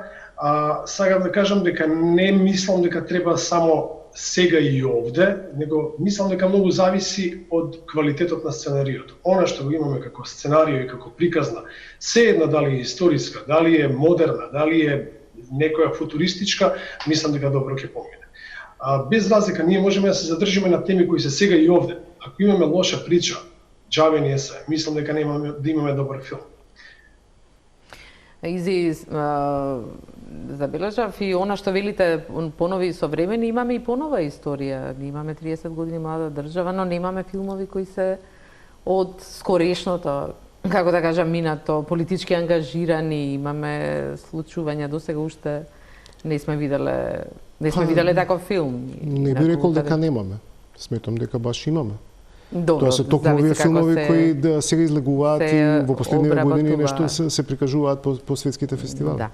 сакам да кажам дека не мислам дека треба само сега и овде, него мислам дека многу зависи од квалитетот на сценариото. Она што го имаме како сценарио и како приказна, се една дали е историска, дали е модерна, дали е некоја футуристичка, мислам дека добро ќе помине. Без разлика, ние можеме да се задржиме на теми кои се сега и овде. Ако имаме лоша прича, џаве не се. Мислам дека немаме да имаме добар филм. Изи, забележав и она што велите понови современи, имаме и понова историја. Имаме 30 години млада држава, но немаме филмови кои се од скорешното, како да кажам, минато, политички ангажирани, имаме случувања, досега уште не сме виделе таков филм. Не би рекол дека немаме. Сметам дека баш имаме. Добро, тоа се токму овие филмови кои да сега излегуваат и во последниве години нешто се прикажуваат по светските фестивали.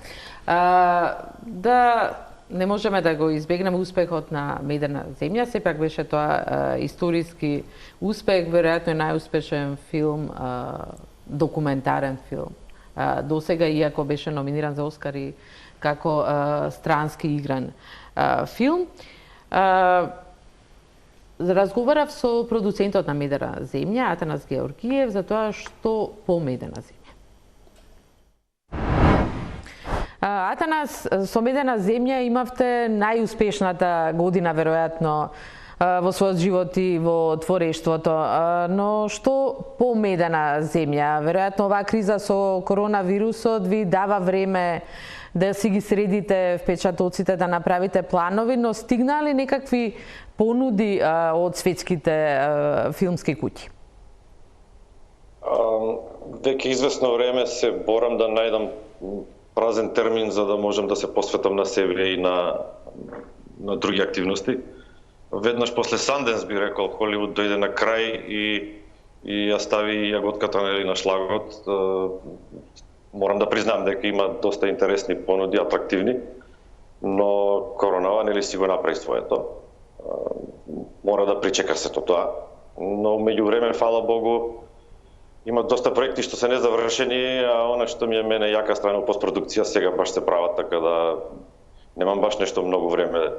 Да не можеме да го избегнеме успехот на Медена земја, сепак беше тоа историски успех, веројатно е најуспешен филм, документарен филм. Досега, иако беше номиниран за Оскари како странски игран филм. Разговарав со продуцентот на Медена земја, Атанас Георгиев, за тоа што по Медена земја. Атанас, со Медена земја имавте најуспешната година, веројатно, во својот живот и во творештвото. Но што по Медена земја? Веројатно, оваа криза со коронавирусот ви дава време да си ги средите впечатоците, да направите планови, но стигнали некакви понуди од светските филмски куќи? Веќе известно време се борам да најдам празен термин за да можам да се посветам на себе и на други активности. Веднаш после Санденс би рекол, Холивуд дојде на крај и ја стави јаготката на шлагот. морам да признам дека има доста интересни понуди, атрактивни, но коронава нели си го направи своето. Мора да причека сето тоа. Но меѓувреме, фала Богу, има доста проекти што се незавршени, а она што ми е мене јака страна постпродукција сега баш се прават, така да немам баш нешто многу време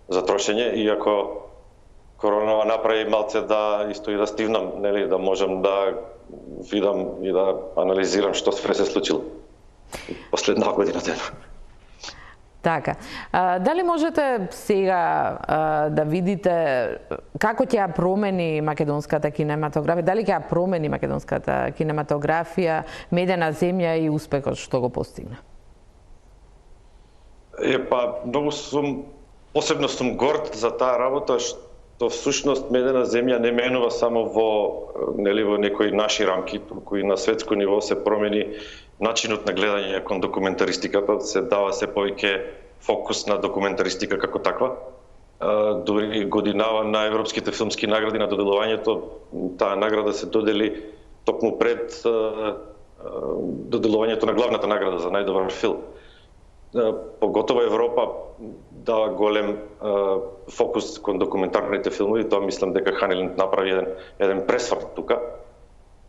за трошење, иако коронава направи малце да исто и да стивнам, нели, да можам да видам и да анализирам што се случило последна година дена. Така. Дали можете сега да видите како ќе ја промени македонската кинематографија? Дали ќе ја промени македонската кинематографија, Медена земја и успехот што го постигна? Посебно сум горд за таа работа, што всушност Медена земја не менува само во некои наши рамки, туку и на светско ниво се промени начинот на гледање кон документаристиката, се дава се повеќе фокус на документаристика како таква. Дури годинава на европските филмски награди на доделувањето, таа награда се додели токму пред доделувањето на главната награда за најдобар филм. Поготово Европа дава голем фокус кон документарните филмови, тоа мислам дека Ханелинд направи еден пресврт тука.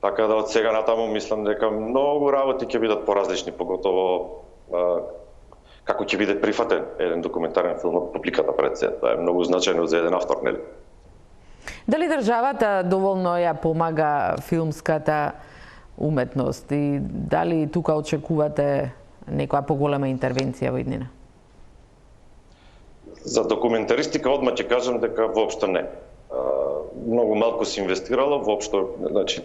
Така да од сега натаму мислам дека многу работи ќе бидат поразлични, поготово како ќе биде прифатен еден документарен филм од публиката пред се. Тоа е многу значајно за еден автор, нели? Дали државата доволно ја помага филмската уметност и дали тука очекувате некоја поголема интервенција во иднина? За документаристика одма ќе кажам дека воопшто не. Многу малку се инвестирало, воопшто, значи,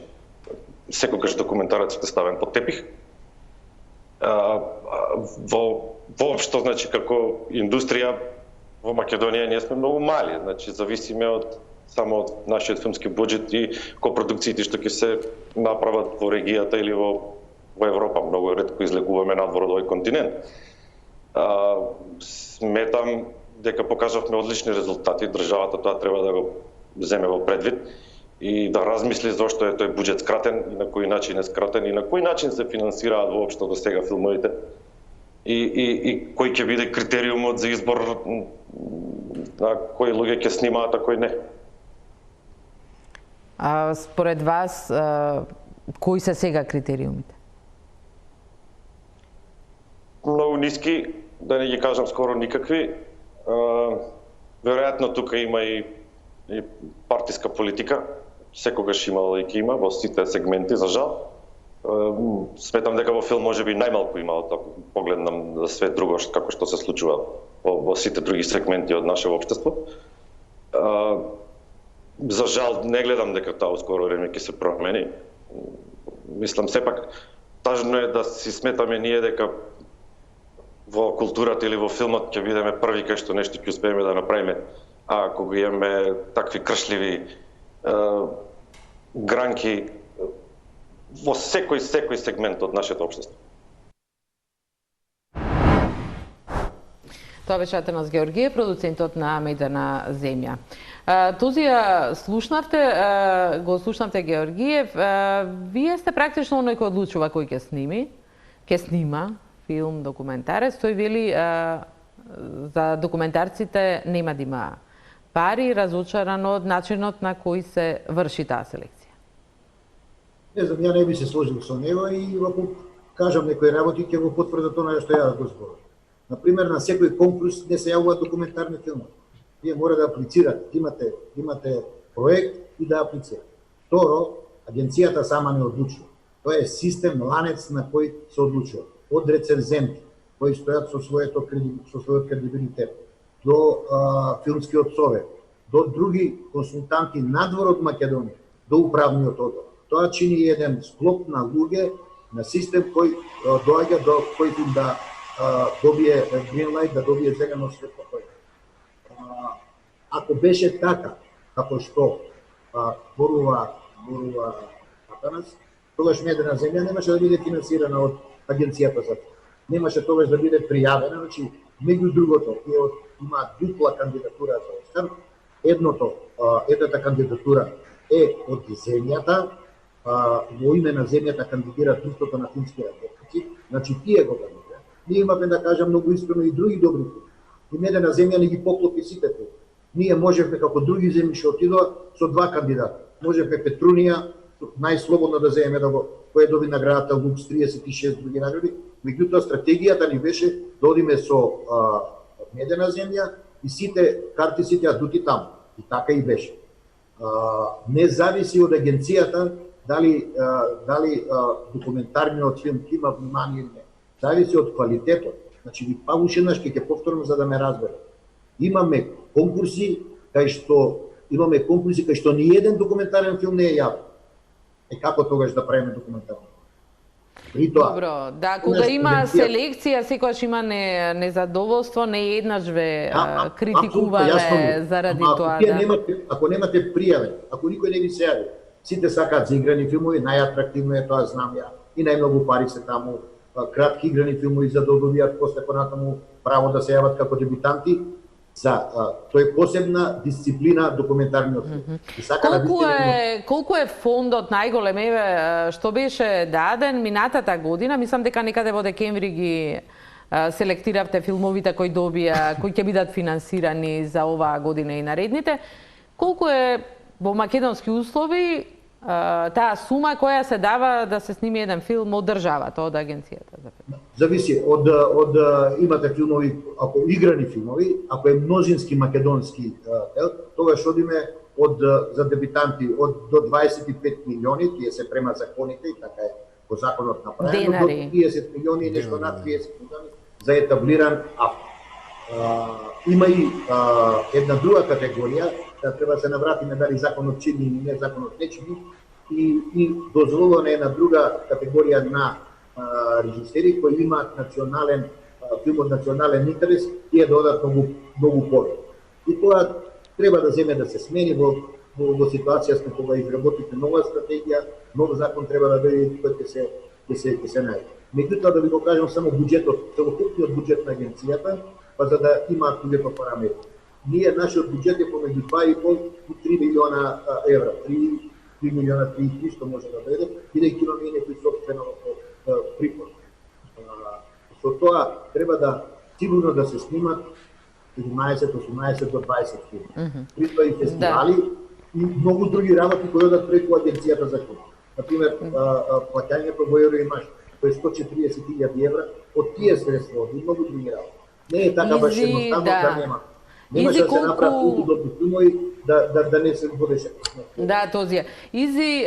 секогаш документарецот е ставен под тепих. Воопшто, значи, како индустрија во Македонија ние сме многу мали, значи зависиме само од нашиот филмски буџет и копродукциите што ќе се направат во регијата или во Европа. Многу ретко излегуваме надвор од овој континент. Сметам дека покажавме одлични резултати, државата тоа треба да го земе во предвид и да размисли зошто е тој буџет скратен и на кој начин е скратен и на кој начин се финансираат воопшто до сега филмовите и кој ќе биде критериумот за избор на кои луѓе ќе снимаат, а кои не. А според вас, кои се сега критериумите? Многу ниски, да не ги кажам скоро никакви. Веројатно тука има и партиска политика, секогаш имало и ќе има во сите сегменти, за жал. Сметам дека во филм можеби најмалку имало, ако погледнам за све друго како што се случува во сите други сегменти од нашето општество. За жал не гледам дека тоа скоро време ќе се промени. Мислам сепак тажно е да си сметаме ние дека во културата или во филмот ќе бидеме први кај што нешто ќе успееме да направиме, а кога имаме такви кршливи гранки во секој сегмент од нашето општество. Тоа беше Атанас Георгиев, продуцентот на Медена земја. Този го слушнавте Георгиев. Вие сте практично оној кој одлучува кој ќе снима филм, документарец. Тој вели за документарците нема да има пари, разочаран од начинот на кој се врши таа селекција. Не знам, ја не би се сложил со него и ако кажам некои работи ќе го потврдат тоа што ја го зборувам. Например, на секој конкурс не се јавуваат документарни филмови. Вие мора да аплицирате, имате проект и да аплицирате. Второ, агенцијата сама не одлучува. Тоа е систем, ланец на кој се одлучува. Од рецензенти, кои стојат со својот кредибилитет, до филмскиот совет, до други консултанти надвор од Македонија, до управниот одбор. Тоа чини еден склоп на луѓе, на систем кој доаѓа до кој да добие green light, да добие зелено светло. Ако беше така, како што зборува Атанас, тогаш Медена земја немаше да биде финансирана од агенцијата за тоа. Немаше тогаш да биде пријавена, значи меѓу другото има дупла кандидатура за Оскар. Едната кандидатура е од земјата, во име на земјата кандидира Друштвото на филмски Значи тие го гледаме. Ние имаме, да кажам, многу искрено и други добри филми. И Медена земја не ги поклопи сите филми. Ние можевме, како други земји што отидоа, со 2 кандидата. Можевме Петрунија најслободно да земеме да го кој доби наградата Лукс, 36 други награди. Меѓутоа стратегијата ни беше да одиме со Медена земја и сите карти сите адути таму. И така и беше. Не зависи од агенцијата дали документарниот филм има внимание или не. Зависи од квалитетот. Значи, ви пак еднаш ќе повторам за да ме разбере. Имаме конкурси кај што ни еден документарен филм не е јавен. Како тогаш да правиме документарен? Добро, да, кога има селекција, секогаш има незадоволство, не еднаш ве критикувале заради тоа. Ако немате пријавен, ако никој не ви се јави, сите сакаат за играни филмови, најатрактивно е тоа, знам ја, и најмногу пари се таму, кратки играни филмови за да добијат после понатаму право да се јават како дебютанти. Тоа е посебна дисциплина документарниот филм. Колку е фондот најголем, што беше даден минатата година? Мислам дека некаде во декември ги селектиравте филмовите кои ќе бидат финансирани за оваа година и наредните. Колку е во македонски услови таа сума која се дава да се сними еден филм од државата, од агенцијата за филм? Зависи од имате филмови, ако играни филмови, ако е мнозински македонски тогаш одиме за дебютанти до 25 милиони, тие се према законите и така е по законот направено, до 30 милиони и нешто над 30 милиони за етаблиран автор. Има и една друга категорија, треба да се навратиме дали законот чини или не законот не чини, и дозволена е една друга категорија на режисери кои имаат национален филм од национален интерес, тие да одат многу повеќе. И тоа треба да земе да се смени во ситуација сме кога изработите нова стратегија, нов закон треба да биде кој ќе се најде. Меѓутоа да ви го кажам само буџетот, целокупниот буџет на агенцијата, па за да имаат луѓето параметри. Ние нашиот буџет е помеѓу 2,5 и 3 милиона евра, 3 милиона 300 може да биде, бидејќи имаме и некои собствено приход. Со тоа треба да сигурно да се снимат 17, 18 до 20 филми. При тоа и фестивали и многу други работи кои одат преку агенцијата за филм. Например, плаќањето во евро имаш, тоа е 140.000 евра, од тие средства и многу други работи. Не е така баш едноставно да нема. Немаше да се направат многу добри филмови да не се водеше. Да, Тозија. Изи,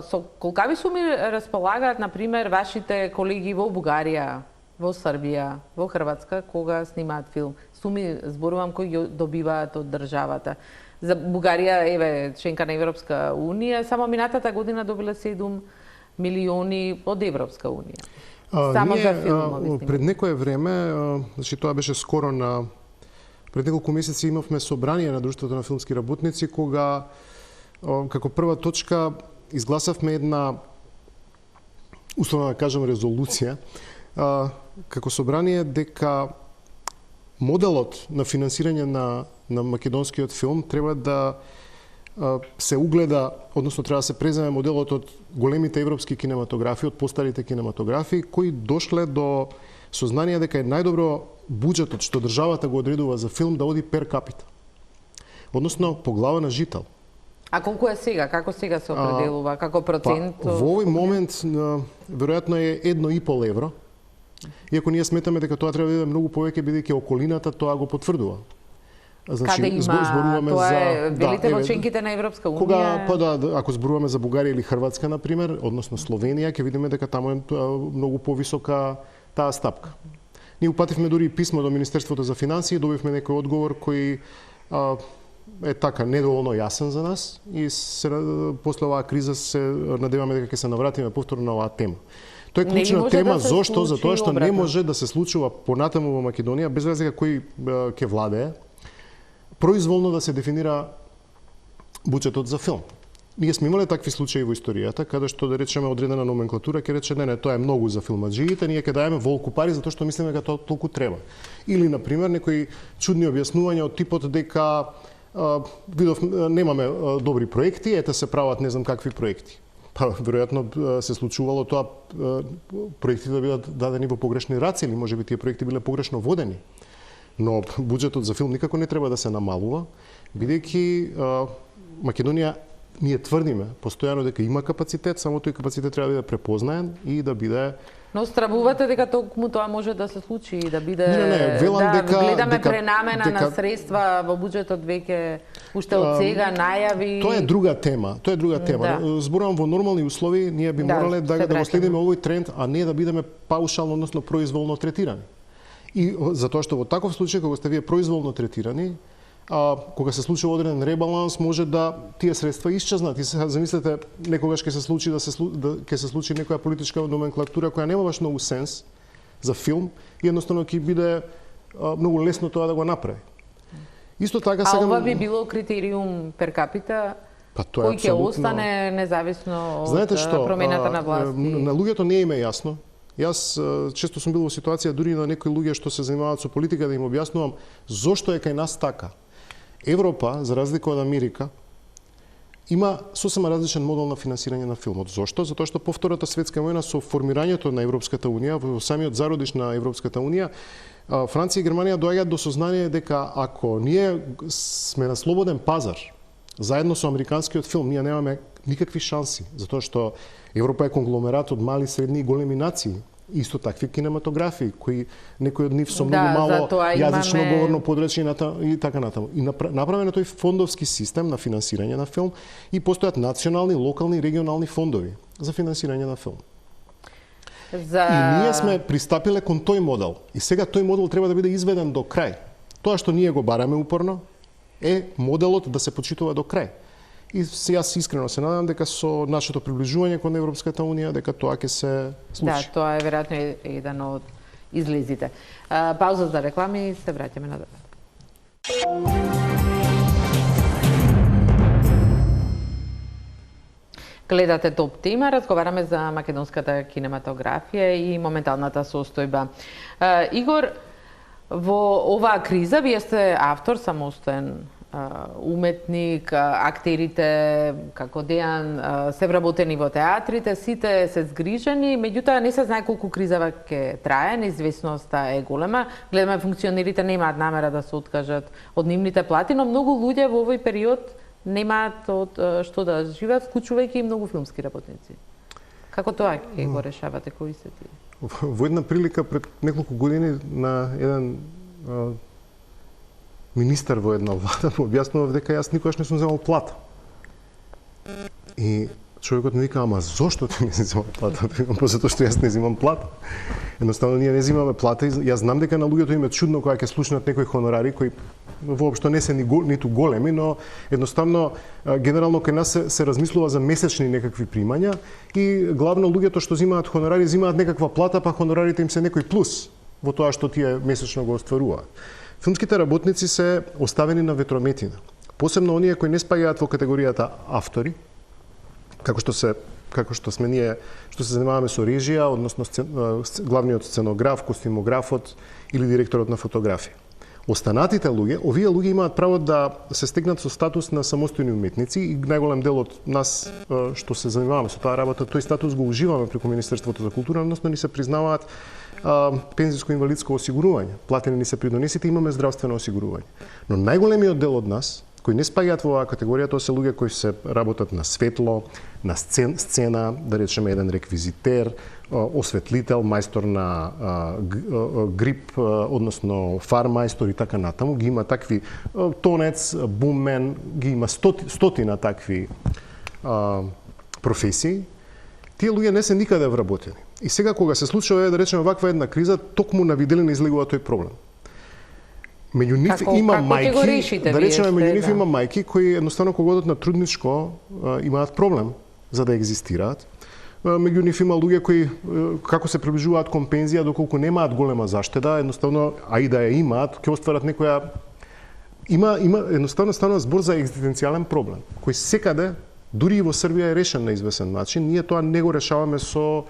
со колкави суми располагаат, например, вашите колеги во Бугарија, во Србија, во Хрватска, кога снимаат филм? Суми, зборувам, кои ги добиваат од државата. За Бугарија, членка на Европска Унија, само минатата година добила 7 милиони од Европска Унија. Само за филмови. Пред некое време, значи тоа беше скоро пред неколку месеци имавме собрание на Друштвото на филмски работници, кога како прва точка изгласавме една, условно да кажам, резолуција, како собрание дека моделот на финансирање на македонскиот филм треба да се угледа, односно треба да се преземе моделот од големите европски кинематографи, од постарите кинематографи, кои дошле до сознание дека е најдобро буџетот што државата го одредува за филм да оди пер капита. Односно по глава на жител. А колку е сега? Како сега се определува? Како процент? Во овој момент веројатно е 1,5 евро. Иако ние сметаме дека тоа треба да биде многу повеќе, бидејќи околината тоа го потврдува. Значи, каде има, тоа е, велите во членките на Европска Унија? Ако зборуваме за Бугарија или Хрватска, например, односно Словенија, ќе видиме дека таму е многу повисока таа стапка. Ние упативме дури и писмо до Министерството за финансии, добивме некој одговор кој е така недоволно јасен за нас и после оваа криза се надеваме дека ќе се навратиме повторно на оваа тема. Тоа е клучна тема, зошто? Затоа што не може да се случува понатаму во Македонија, без разлика кој ќе владее, произволно да се дефинира буџетот за филм. Ние сме имале такви случаи во историјата, каде што, да речеме, одредена номенклатура ќе рече, не, тоа е многу за филмаджиите, ние ќе дајаме волку пари затоа што мислиме дека тоа толку треба. Или, например, некои чудни објаснувања од типот дека немаме добри проекти, ете се прават не знам какви проекти. Па, веројатно се случувало тоа проектите да бидат дадени во погрешни раци или можеби тие проекти биле погрешно водени. Но буџетот за филм никако не треба да се намалува, бидејќи Македонија, ние тврдиме постојано дека има капацитет, само тој капацитет треба да биде препознаен и да биде. Но стравувате дека токму тоа може да се случи и да биде велам дека гледаме пренамена на средства во буџетот веќе уште од сега најави. Тоа е друга тема. Да. Зборувам во нормални услови, ние би морале да го следиме овој тренд, а не да бидеме паушално, односно произволно третирани. И затоа што во таков случај кога сте вие произволно третирани, кога се случи одреден ребаланс, може да тие средства исчезнат. И сега замислете, некогаш ќе се случи ќе се случи некоја политичка номенклатура која нема баш многу сенс за филм и едноставно ќе биде многу лесно тоа да го направи. Исто така сега ова би било критериум пер капита, кој ќе остане независно од промената на власти. На луѓето не им е јасно. Јас често сум бил во ситуација дури на некои луѓе што се занимаваат со политика да им објаснувам зошто е кај нас така. Европа, за разлика од Америка, има сосема различен модел на финансирање на филмот. Зошто? Затоа што по Втората светска војна со формирањето на Европската унија, во самиот зародиш на Европската унија, Франција и Германија доаѓаат до сознание дека ако ние сме на слободен пазар, заедно со американскиот филм, ние немаме никакви шанси, затоа што Европа е конгломерат од мали, средни и големи нации. Исто такви кинематографии, кои некои од нив со многу мало јазично говорно подречје и така натаму. И направен е тој фондовски систем на финансирање на филм и постојат национални, локални и регионални фондови за финансирање на филм. И ние сме пристапиле кон тој модел. И сега тој модел треба да биде изведен до крај. Тоа што ние го бараме упорно е моделот да се почитува до крај. И јас искрено се надам дека со нашето приближување кон Европската унија дека тоа ќе се случи. Да, тоа е веројатно еден од излезите. Пауза за реклами и се враќаме на дебат. Гледате Топ тема, разговараме за македонската кинематографија и моменталната состојба. Игор, во оваа криза вие сте автор, самостоен уметник, актерите како Дејан се вработени во театрите, сите се згрижени, меѓутоа не се знае колку кризава ќе трае, неизвестноста е голема. Гледаме функционерите немаат намера да се откажат од нивните плати, но многу луѓе во овој период немаат од што да живеат, вклучувајќи и многу филмски работници. Како тоа ќе го решавате, кои се тие? Во една прилика пред неколку години на еден министар во една влада му објаснував дека јас никогаш не сум земал плата. И човекот ми вика, ама зошто ти не земал плата? Па затоа што јас не земам плата. Едноставно ние не земаме плата и јас знам дека на луѓето им е чудно кога ќе слушнат некои хонорари кои воопшто не се ниту големи, но едноставно генерално кај нас се размислува за месечни некакви примања и главно луѓето што земаат хонорари земаат некаква плата, па хонорарите им се некој плюс во тоа што тие месечно го остваруваат. Филмските работници се оставени на ветрометина. Посебно оние кои не спаѓаат во категоријата автори, како што сме ние, што се занимаваме со режија, односно главниот сценограф, костюмографот или директорот на фотографија. Останатите луѓе, овие луѓе имаат право да се стегнат со статус на самостојни уметници и најголем дел од нас што се занимаваме со таа работа, тој статус го уживаме преку Министерството за култура, односно ни се признаваат пензиско-инвалидско осигурување, платени ни се придонесите, имаме здравствено осигурување. Но најголемиот дел од нас, кои не спаѓаат во оваа категорија, тоа се луѓе кои се работат на светло, на сцена, да речеме еден реквизитер, осветлител, мајстор на грип, односно фармајстор и така натаму, ги има такви тонец, буммен, ги има стотина такви професии. Тие луѓе не се никаде вработени. И сега кога се случува да речеме ваква една криза, токму на виделина излегува тој проблем. Меѓу нив има мајки, да речеме меѓу нив има мајки кои едноставно кога одат на трудничко имаат проблем за да екзистираат. Меѓу нив има луѓе кои како се приближуваат кон пензија доколку немаат голема заштеда, едноставно а и да ја имаат, ќе остварат некоја има едноставно станува збор за екзистенцијален проблем кој секаде дури и во Србија е решен на извесен начин. Ние тоа не го решаваме со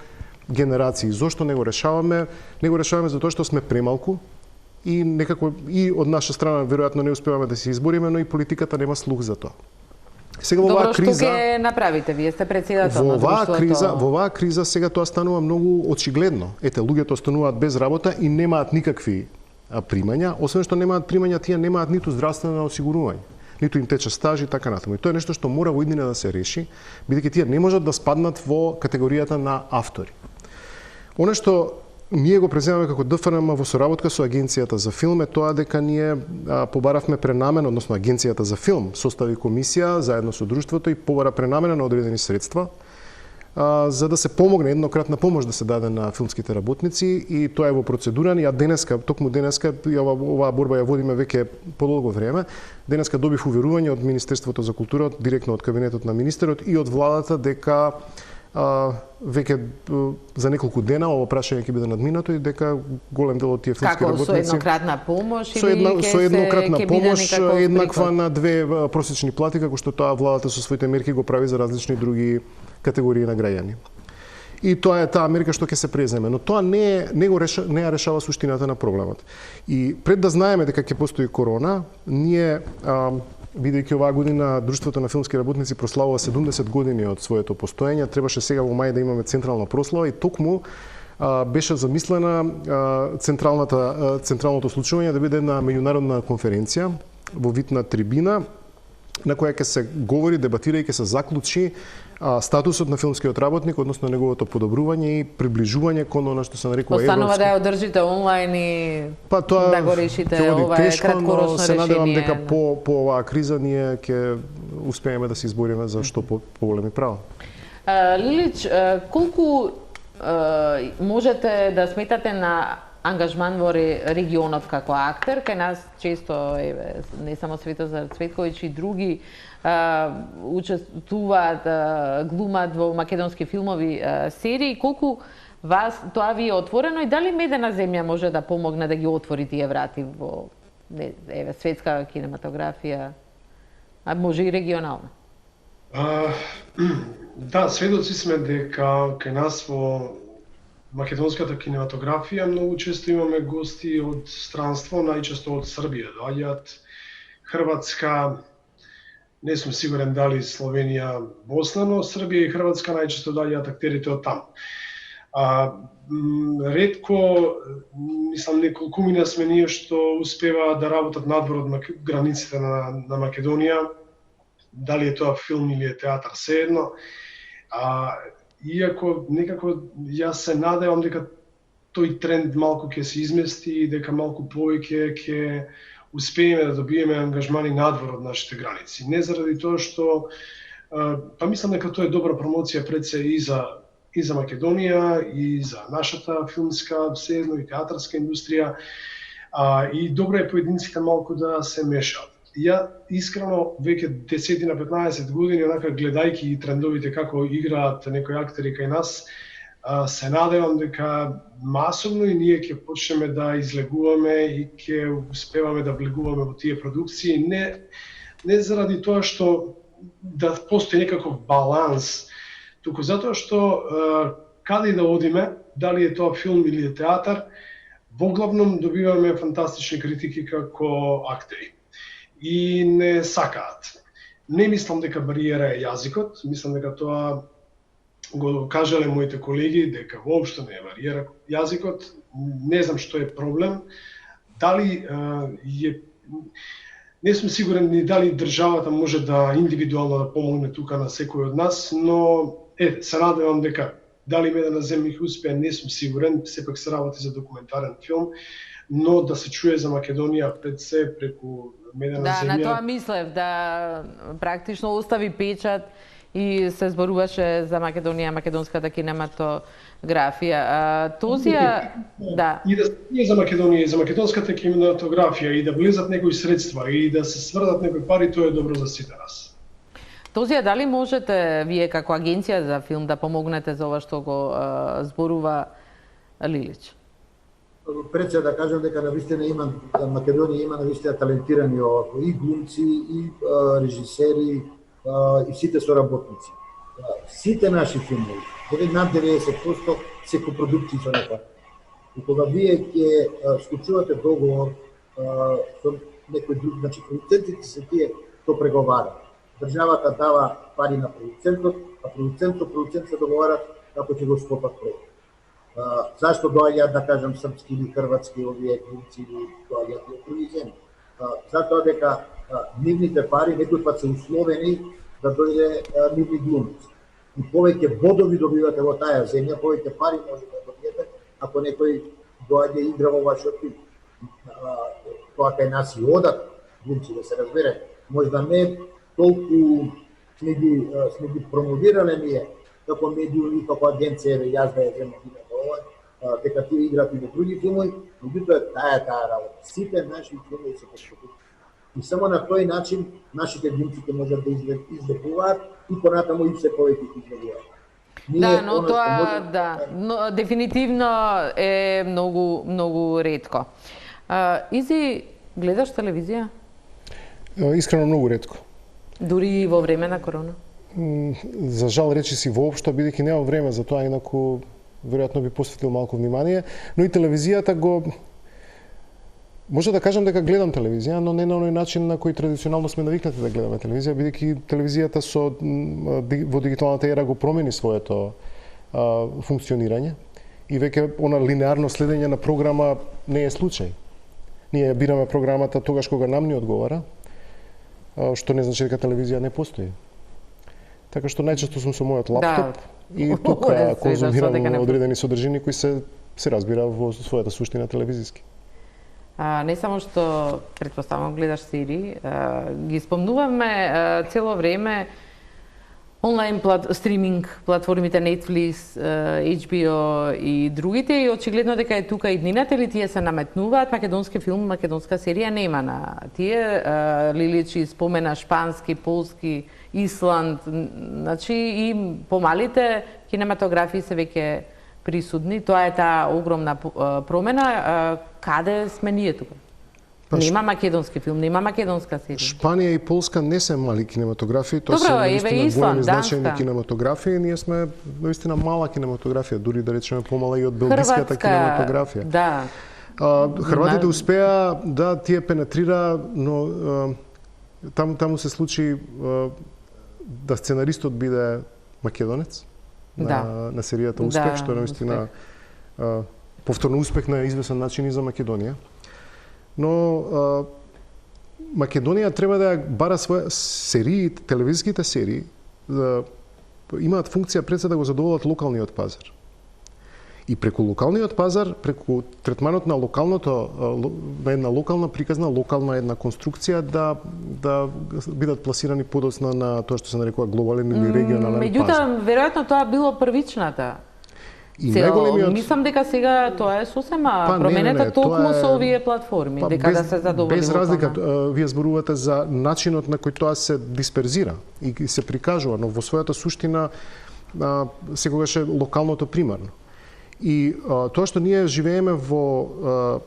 генерации. Зошто не го решаваме? Не го решаваме затоа што сме премалку и некако и од наша страна веројатно не успеваме да се избориме, но и политиката нема слух за тоа. Сега во Добро, оваа криза, што ќе направите? Вие сте председател на друштвото. Во оваа криза сега тоа станува многу очигледно. Ете, луѓето остануваат без работа и немаат никакви примања, освен што немаат примања, тие немаат ниту здравствено осигурување, ниту им тече стаж и така натаму. И тоа е нешто што мора во иднина да се реши, бидејќи тие не можат да спаднат во категоријата на автори. Оно што ние го преземаме како ДФРМ во соработка со Агенцијата за филм е тоа дека ние побаравме пренамена, односно Агенцијата за филм состави комисија заедно со друштвото и побара пренамена на одредени средства за да се помогне, еднократна помош да се даде на филмските работници и тоа е во процедура. Ја денеска, токму денеска, оваа борба ја водиме веќе подолго време. Денеска добив уверување од Министерството за култура, директно од кабинетот на министерот и од владата дека веќе за неколку дена ова прашање ќе биде надминато и дека голем дел од тие филмски работници со еднократна помош со еднократна помош еднаква на две просечни плати, како што тоа владата со своите мерки го прави за различни други категории на граѓани. И тоа е таа мерка што ќе се преземе, но тоа не ја решава суштината на проблемот. И пред да знаеме дека ќе постои корона, ние бидејќи оваа година Друштвото на филмски работници прославува 70 години од своето постоење, требаше сега во мај да имаме централна прослава и токму беше замислена централното случување да биде една меѓународна конференција во вид на трибина на која ќе се говори, дебатира и ќе се заклучи статусот на филмскиот работник, односно неговото подобрување и приближување кон она што се нарекува европски. Останува да ја одржите онлайн и да го решите, ова е краткороčno се надевам решение. дека по оваа криза ние ќе успееме да се избориме за што поголеми права. Лилич, колку можете да сметате на ангажман во регионот како актер? Кај нас често, не само Светозар Цветковиќ и други учествуваат, глумат во македонски филмови серии. Колку вас тоа ви е отворено и дали Медена земја може да помогне да ги отвори тие врати во светска кинематографија, а може и регионална? Да, сведоци сме дека кај нас во македонската кинематографија многу често имаме гости од странство, најчесто од Србија доаѓаат, Хрватска, не сум сигурен дали Словенија, Босна, но Србија и Хрватска најчесто доаѓаат актерите од таму. Ретко, мислам неколкумина сме ние што успеваат да работат надвор од границите на Македонија, дали е тоа филм или е театар, sejedno. Иако некако јас се надевам дека тој тренд малку ќе се измести и дека малку повеќе ќе успееме да добиеме ангажмани надвор од нашите граници. Не заради тоа што па мислам дека тоа е добра промоција пред се и за Македонија и за нашата филмска, sejedno и театарска индустрија, и добро е поединците малку да се мешаат. Ја искрено веќе 10 на 15 години, онака гледајќи трендовите како играат некои актери кај нас, се надевам дека масовно и ние ќе почнеме да излегуваме и ќе успеваме да влегуваме во тие продукции, не заради тоа што да постои некаков баланс, туку затоа што каде и да одиме, дали е тоа филм или е театар, во главном добиваме фантастични критики како актери. И не сакаат. Не мислам дека бариера е јазикот, мислам дека тоа го кажале моите колеги, дека воопшто не е бариера јазикот. Не знам што е проблем. Дали не сум сигурен ни дали државата може да индивидуално да помогне тука на секој од нас, но се надевам дека дали Медена земја ќе успее, не сум сигурен, сепак се работи за документарен филм, но да се чуе за Македонија пред се преку Медена земја. Да, на тоа мислев, да практично остави печат и се зборуваше за Македонија, македонската кинематографија. Да. И да се за Македонија и за македонската кинематографија и да влезат некои средства и да се сврдат некои пари, тоа е добро за сите нас. Тозија, дали можете вие како агенција за филм да помогнете за ова што го зборува Лилич? Пред се да кажам дека навистина има Македонија има навистина талентирани и глумци и режисери и сите соработници. Сите наши филмови, над 90% се копродукции со некој. И кога вие ќе склучувате договор со некој друг, значи продуцентите се тие што преговараат. државата дава пари на продуцентот, а продуцент се договарат како ќе го склопат проект. Зашто доаѓаат, да кажам, српски или хрватски овие глумци или доаѓаат и од други земји? Затоа дека нивните пари некој пат се условени да дојде нивни глумец. И повеќе бодови добивате во таа земја, повеќе пари можете да добиете ако некој доаѓа и игра во вашиот тим. Тоа кај нас и одат глумци, да се разбере, можда не толку сме ги промовирале ние како медиуми, како агенција, јас да ја земам ова, дека тие играат и во други филми, меѓутоа таа работа. Сите наши филми се поштопуваат. И само на тој начин нашите глумци ќе можат да излекуваат и понатаму и се повеќе ќе излекуваат. Да, но тоа но дефинитивно е многу ретко. Изи, гледаш телевизија? Искрено многу ретко. Дури и во време на корона? За жал речи си воопшто, бидејќи нема време за тоа, инаку веројатно би посветил малку внимание, но и телевизијата го може да кажам дека гледам телевизија, но не на оној начин на кој традиционално сме навикнати да гледаме телевизија, бидејќи телевизијата во дигиталната ера го промени своето функционирање и веќе она линеарно следење на програма не е случај. Ние бираме програмата тогаш кога нам ни одговара, што не значи дека телевизија не постои. Така што најчесто сум со мојот лаптоп и тука конзумирам одредени содржини кои се разбира во својата суштина телевизиски. Не само што претпоставам гледаш серии, ги спомнуваме цело време онлайн стриминг платформите Netflix, HBO и другите, и очигледно дека е тука иднината, или тие се наметнуваат, македонски филм, македонска серија нема на тие. Лиличи спомена шпански, полски, Исланд, значи и помалите кинематографии се веќе присудни. Тоа е таа огромна промена. Каде сме ние тука? Нема македонски филм, нема македонска серија. Шпанија и Полска не се мали кинематографии, тоа се наистина големи значајни кинематографии. Ние сме наистина мала кинематографија, дури да речеме помала и од белгиската кинематографија. Да. Хрватите успеа да тие пенетрира, но таму се случи да сценаристот биде македонец на серијата Успех, што е наистина повторно успех на известен начин и за Македонија. Но Македонија треба да бара своја серии, телевизиските серии, имаат функција пред се да го задоволат локалниот пазар. И преку локалниот пазар, преку третманот на локалното, на една локална приказна, локална една конструкција да бидат пласирани подоцна на тоа што се нарекува глобален или регионален пазар. Меѓутоа, веројатно тоа било првичната. Мислам дека сега тоа е сосема променета токму со овие платформи, дека да се задоволи. Без разлика, вие зборувате за начинот на кој тоа се дисперзира и се прикажува, но во својата суштина секогаш е локалното примарно. И тоа што ние живееме во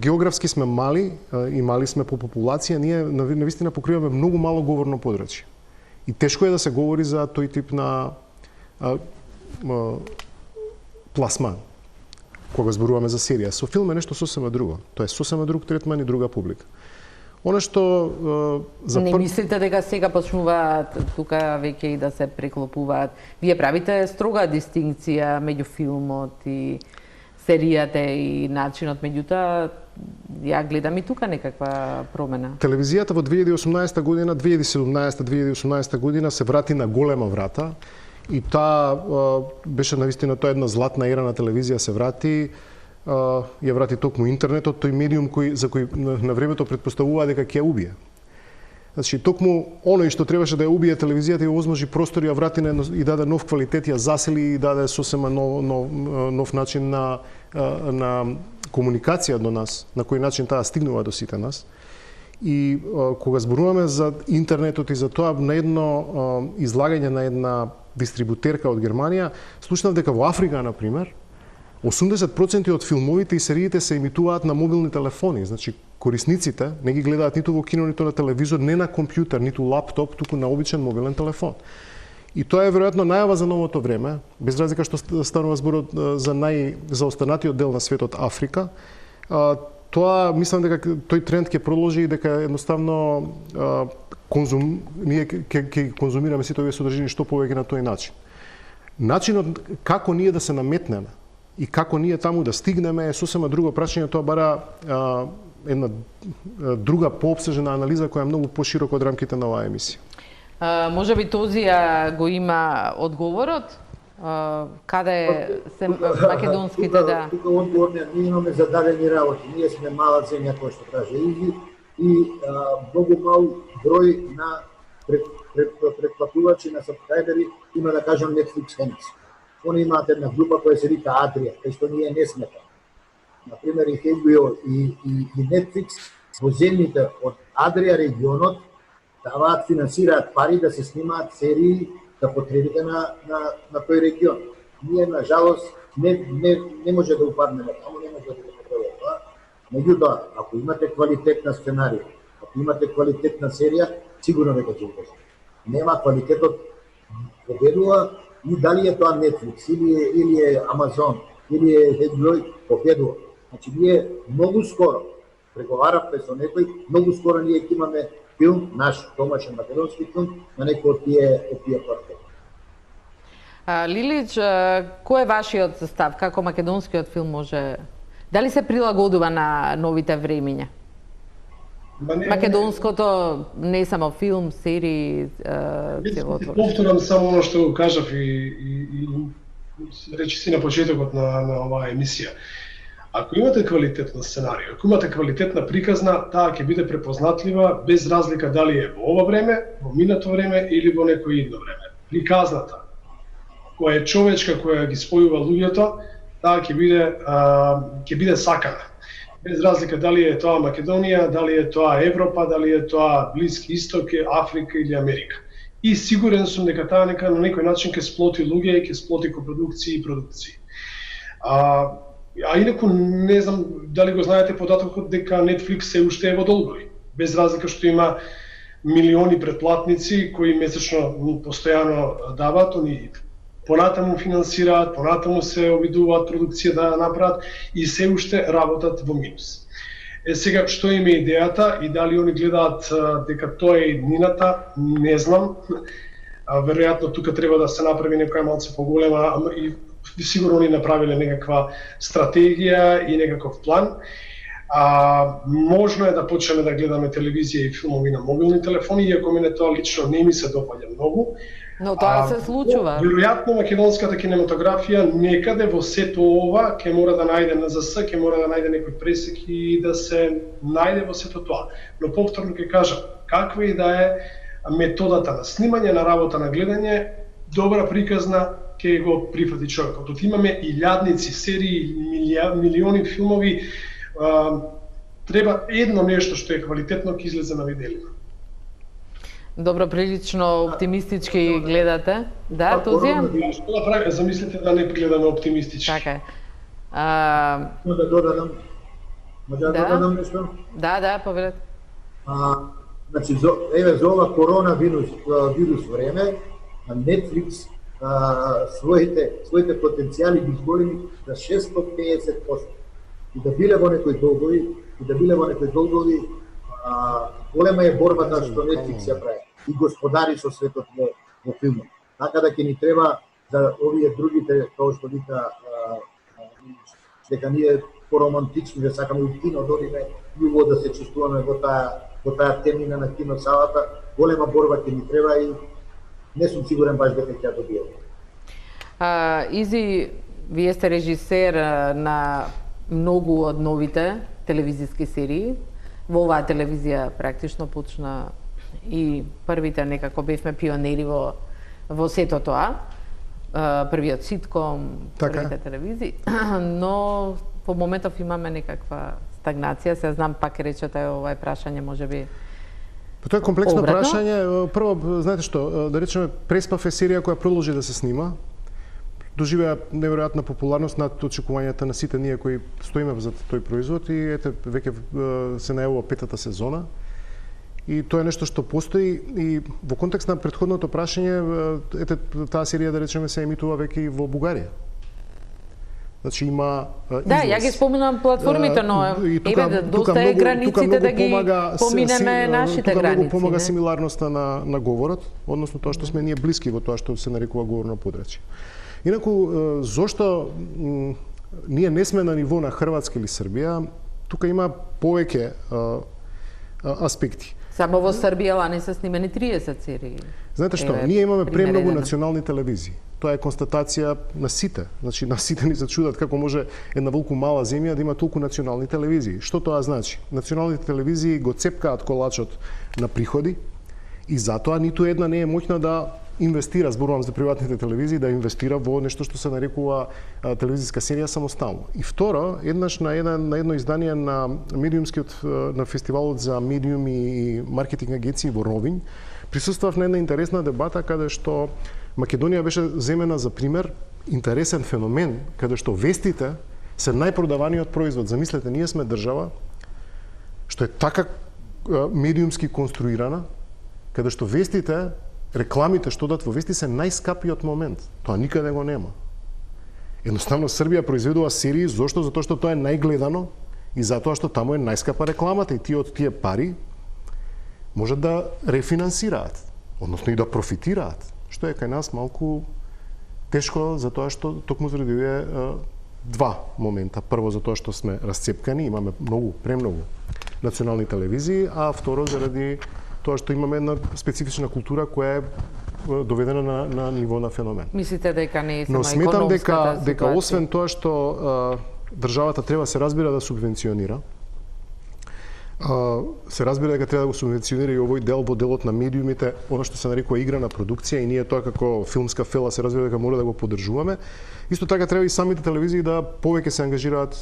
географски сме мали и мали сме по популација, ние навистина покриваме многу мало говорно подрачје. И тешко е да се говори за тој тип на пласман, кога зборуваме за серија. Со филм е нешто сосема друго. Тоа е сосема друг третман и друга публика. Она што не мислите дека сега почнуваат тука веќе и да се преклопуваат? Вие правите строга дистинкција меѓу филмот и серијата и начинот, меѓутоа ја гледам и тука некаква промена. Телевизијата во 2018 година, 2017-2018 година се врати на голема врата. И таа беше навистина тоа една златна ера на телевизија се врати, ја врати токму интернетот, тој медиум за кој на времето предпоставува дека ќе ја убие. Значи токму оној што требаше да ја убие телевизијата и овозможи простор ја врати и даде нов квалитет, ја засили и даде сосема нов начин на комуникација до нас, на кој начин таа стигнува до сите нас. И кога зборуваме за интернетот и за тоа на едно излагање на една дистрибутерка од Германија, слушнав дека во Африка, например, 80% од филмовите и сериите се емитуваат на мобилни телефони. Значи, корисниците не ги гледаат ниту во кино, ниту на телевизор, не на компјутер, ниту лаптоп, туку на обичен мобилен телефон. И тоа е веројатно најава за новото време, без разлика што станува зборот за најзаостанатиот дел на светот Африка. Тоа мислам дека тој тренд ќе продолжи и дека едноставно ние ќе конзумираме сите овие содржини што повеќе на тој начин. Начинот како ние да се наметнеме и како ние таму да стигнеме е сосема друго прашање, тоа бара една друга поопсежена анализа која е многу поширока од рамките на оваа емисија. Може би този го има одговорот? Каде се македонските да... Тука одговор ние имаме зададени работи. Ние сме мала земја, кој што каже Изи, и многу мал број на претплатувачи на сабскрайбери има, да кажам, Netflix Fans. Они имаат една група која се вика Адрија, кај што ние не сме там. Например, и HBO и Netflix во земјите од Адрија регионот даваат, финансираат пари да се снимаат серии за потребите на тој регион. Ние, на жалост, не може да упаднеме таму, не може да го направиме тоа. Меѓутоа, ако имате квалитетна сценарија, ако имате квалитетна серија, сигурно дека ќе го. Нема квалитетот победува, и дали е тоа Netflix, или е Amazon, или е HBO, победува. Значи, ние многу скоро, преговаравме со некој, многу скоро ние ќе имаме филм, наш домашен македонски филм, на некој од тие платформи. Лилич, кој е вашиот став? Како македонскиот филм може... Дали се прилагодува на новите времиња? Македонското не само филм, серии, целото. Повторам само оно што го кажав и речи си на почетокот на оваа емисија. Ако имате квалитетна сценарија, ако имате квалитетна приказна, таа ќе биде препознатлива без разлика дали е во ова време, во минато време или во некој идно време. Приказната, која е човечка, која ги спојува луѓето, таа ќе биде сакана. Без разлика дали е тоа Македонија, дали е тоа Европа, дали е тоа Блиски Исток, Африка или Америка. И сигурен сум дека таа на некој начин ќе сплоти луѓе и ќе сплоти копродукции и продукции. А инаку не знам дали го знаете податокот дека Netflix се уште е во долгови, без разлика што има милиони претплатници кои месечно постојано даваат, они понатаму финансираат, понатаму се обидуваат продукција да направат и се уште работат во минус. Сега, што им е идејата и дали они гледаат дека тоа е иднината, не знам. Веројатно тука треба да се направи некоја малце поголема и сигурно они направиле некаква стратегија и некаков план. Можно е да почнеме да гледаме телевизија и филмови на мобилни телефони, иако мене тоа лично не ми се допаѓа многу. Но тоа се случува. Веројатно македонската кинематографија некаде во сето ова ќе мора да најде НЗС, ќе мора да најде некој пресек и да се најде во сето тоа. Но повторно ќе кажам, каква и да е методата на снимање, на работа, на гледање, добра приказна ќе го прифати човекот. Тут имаме илјадници серии, милиони филмови, треба едно нешто што е квалитетно ќе излезе на виделина. Добро, прилично оптимистички гледате. Да, Тозија? Што да прави? Замислете да не гледаме оптимистички. Така е. Може да додадам? Може да додадам нешто? Да, повелете. Значи, за ова коронавирус време, Netflix своите потенцијали ги изголеми за 650%. И да биле во некои долгови, голема е борбата што Netflix ја прави и господари со светот во филмот. Така да ќе ни треба за овие другите, тоа што вика дека ние поромантични, да сакаме у кино додиме и уво да се чувствуваме во таа темнина на киносалата, голема борба ќе ни треба и не сум сигурен баш дека ќе ја добиеме. Изи, вие сте режисер на многу од новите телевизиски серии. Во оваа телевизија практично почна и првите некако бевме пионери во сето тоа. Првиот ситком, првите телевизии, но во моментов имаме некаква стагнација. Се знам, пак речете ова прашање можеби. Тоа е комплексно прашање. Прво, знаете што, да речеме, Преспав е серија која продолжи да се снима. Доживеа неверојатна популарност над очекувањата на сите ние кои стоиме за тој производ и ете веќе се најавува петата сезона. И тоа е нешто што постои и во контекст на претходното прашање, ете таа серија да речеме се емитува веќе и во Бугарија. Значи има Да, ја ги споминам платформите, но еве доста е границите да ги поминеме нашите тука граници. Многу помага симиларноста на говорот, односно тоа што сме ние блиски во тоа што се нарекува говорно подречје. Инаку, зошто ние не сме на ниво на Хрватска или Србија, тука има повеќе аспекти. Само во Србија лани се снимени 30 серии. Знаете што, ние имаме премногу национални телевизии. Тоа е констатација на сите. Значи, на сите ни се чудат како може една волку мала земја да има толку национални телевизии. Што тоа значи? Националните телевизии го цепкаат колачот на приходи и затоа ниту една не е моќна да инвестира, зборувам за приватните телевизии, да инвестира во нешто што се нарекува телевизиска серија самостално. И второ, еднаш на едно издание на медиумскиот на фестивалот за медиуми и маркетинг агенции во Ровин, присуствував на една интересна дебата каде што Македонија беше земена за пример, интересен феномен, каде што вестите се најпродаваниот производ. Замислете, ние сме држава што е така медиумски конструирана, каде што вестите, рекламите што дадат во вести се најскапиот момент. Тоа никаде го нема. Едноставно Србија произведува серии, зошто? Затоа што тоа е најгледано и затоа што таму е најскапа рекламата и тие од тие пари можат да рефинансираат, односно и да профитираат, што е кај нас малку тешко затоа што токму заради овие два момента. Прво затоа што сме расцепкани, имаме премногу национални телевизии, а второ заради тоа што имаме една специфична култура која е доведена на ниво на феномен. Мислите дека не е само но сметам дека ситуација? освен тоа што државата треба се разбира да субвенционира, се разбира дека треба да го субвенционира и овој дел во делот на медиумите, она што се нарекува играна продукција и ние тоа како филмска фела се разбира дека мора да го поддржуваме. Исто така треба и самите телевизии да повеќе се ангажираат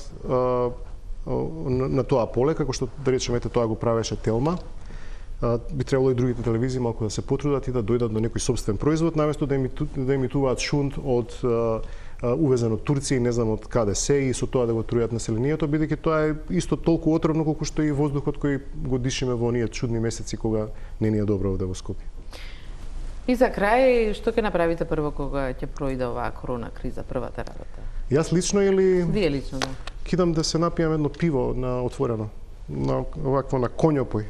на тоа поле, како што да речеме тоа го правеше Телма. Би требало и другите телевизии малку да се потрудат и да дојдат до некој собствен производ, наместо да емитуваат шунт од увезен од Турција и не знам од каде се и со тоа да го трујат населението, бидејќи тоа е исто толку отровно колку што и воздухот кој го дишиме во оние чудни месеци кога не ни е добро овде во Скопје. И за крај, што ќе направите прво кога ќе пројде оваа корона криза, првата работа? Јас лично или Вие лично, да. Кидам да се напијам едно пиво на отворено, на овакво на конјопој.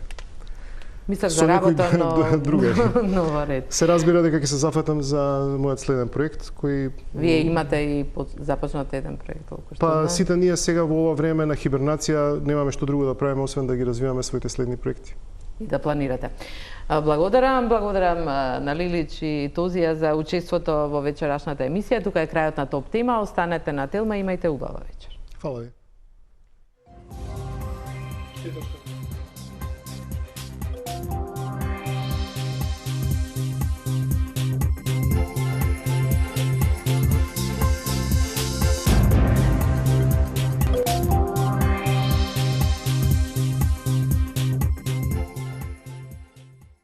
Мислам за работа, но друга. нова ред. Се разбира дека ќе се зафатам за мојот следен проект кој Вие имате и започнат еден проект, толку што Па сите ние сега во ова време на хибернација немаме што друго да правиме освен да ги развиваме своите следни проекти. И да планирате. Благодарам на Лилич и Тозија за учеството во вечерашната емисија. Тука е крајот на Топ тема. Останете на Телма, имајте убава вечер. Фала ви.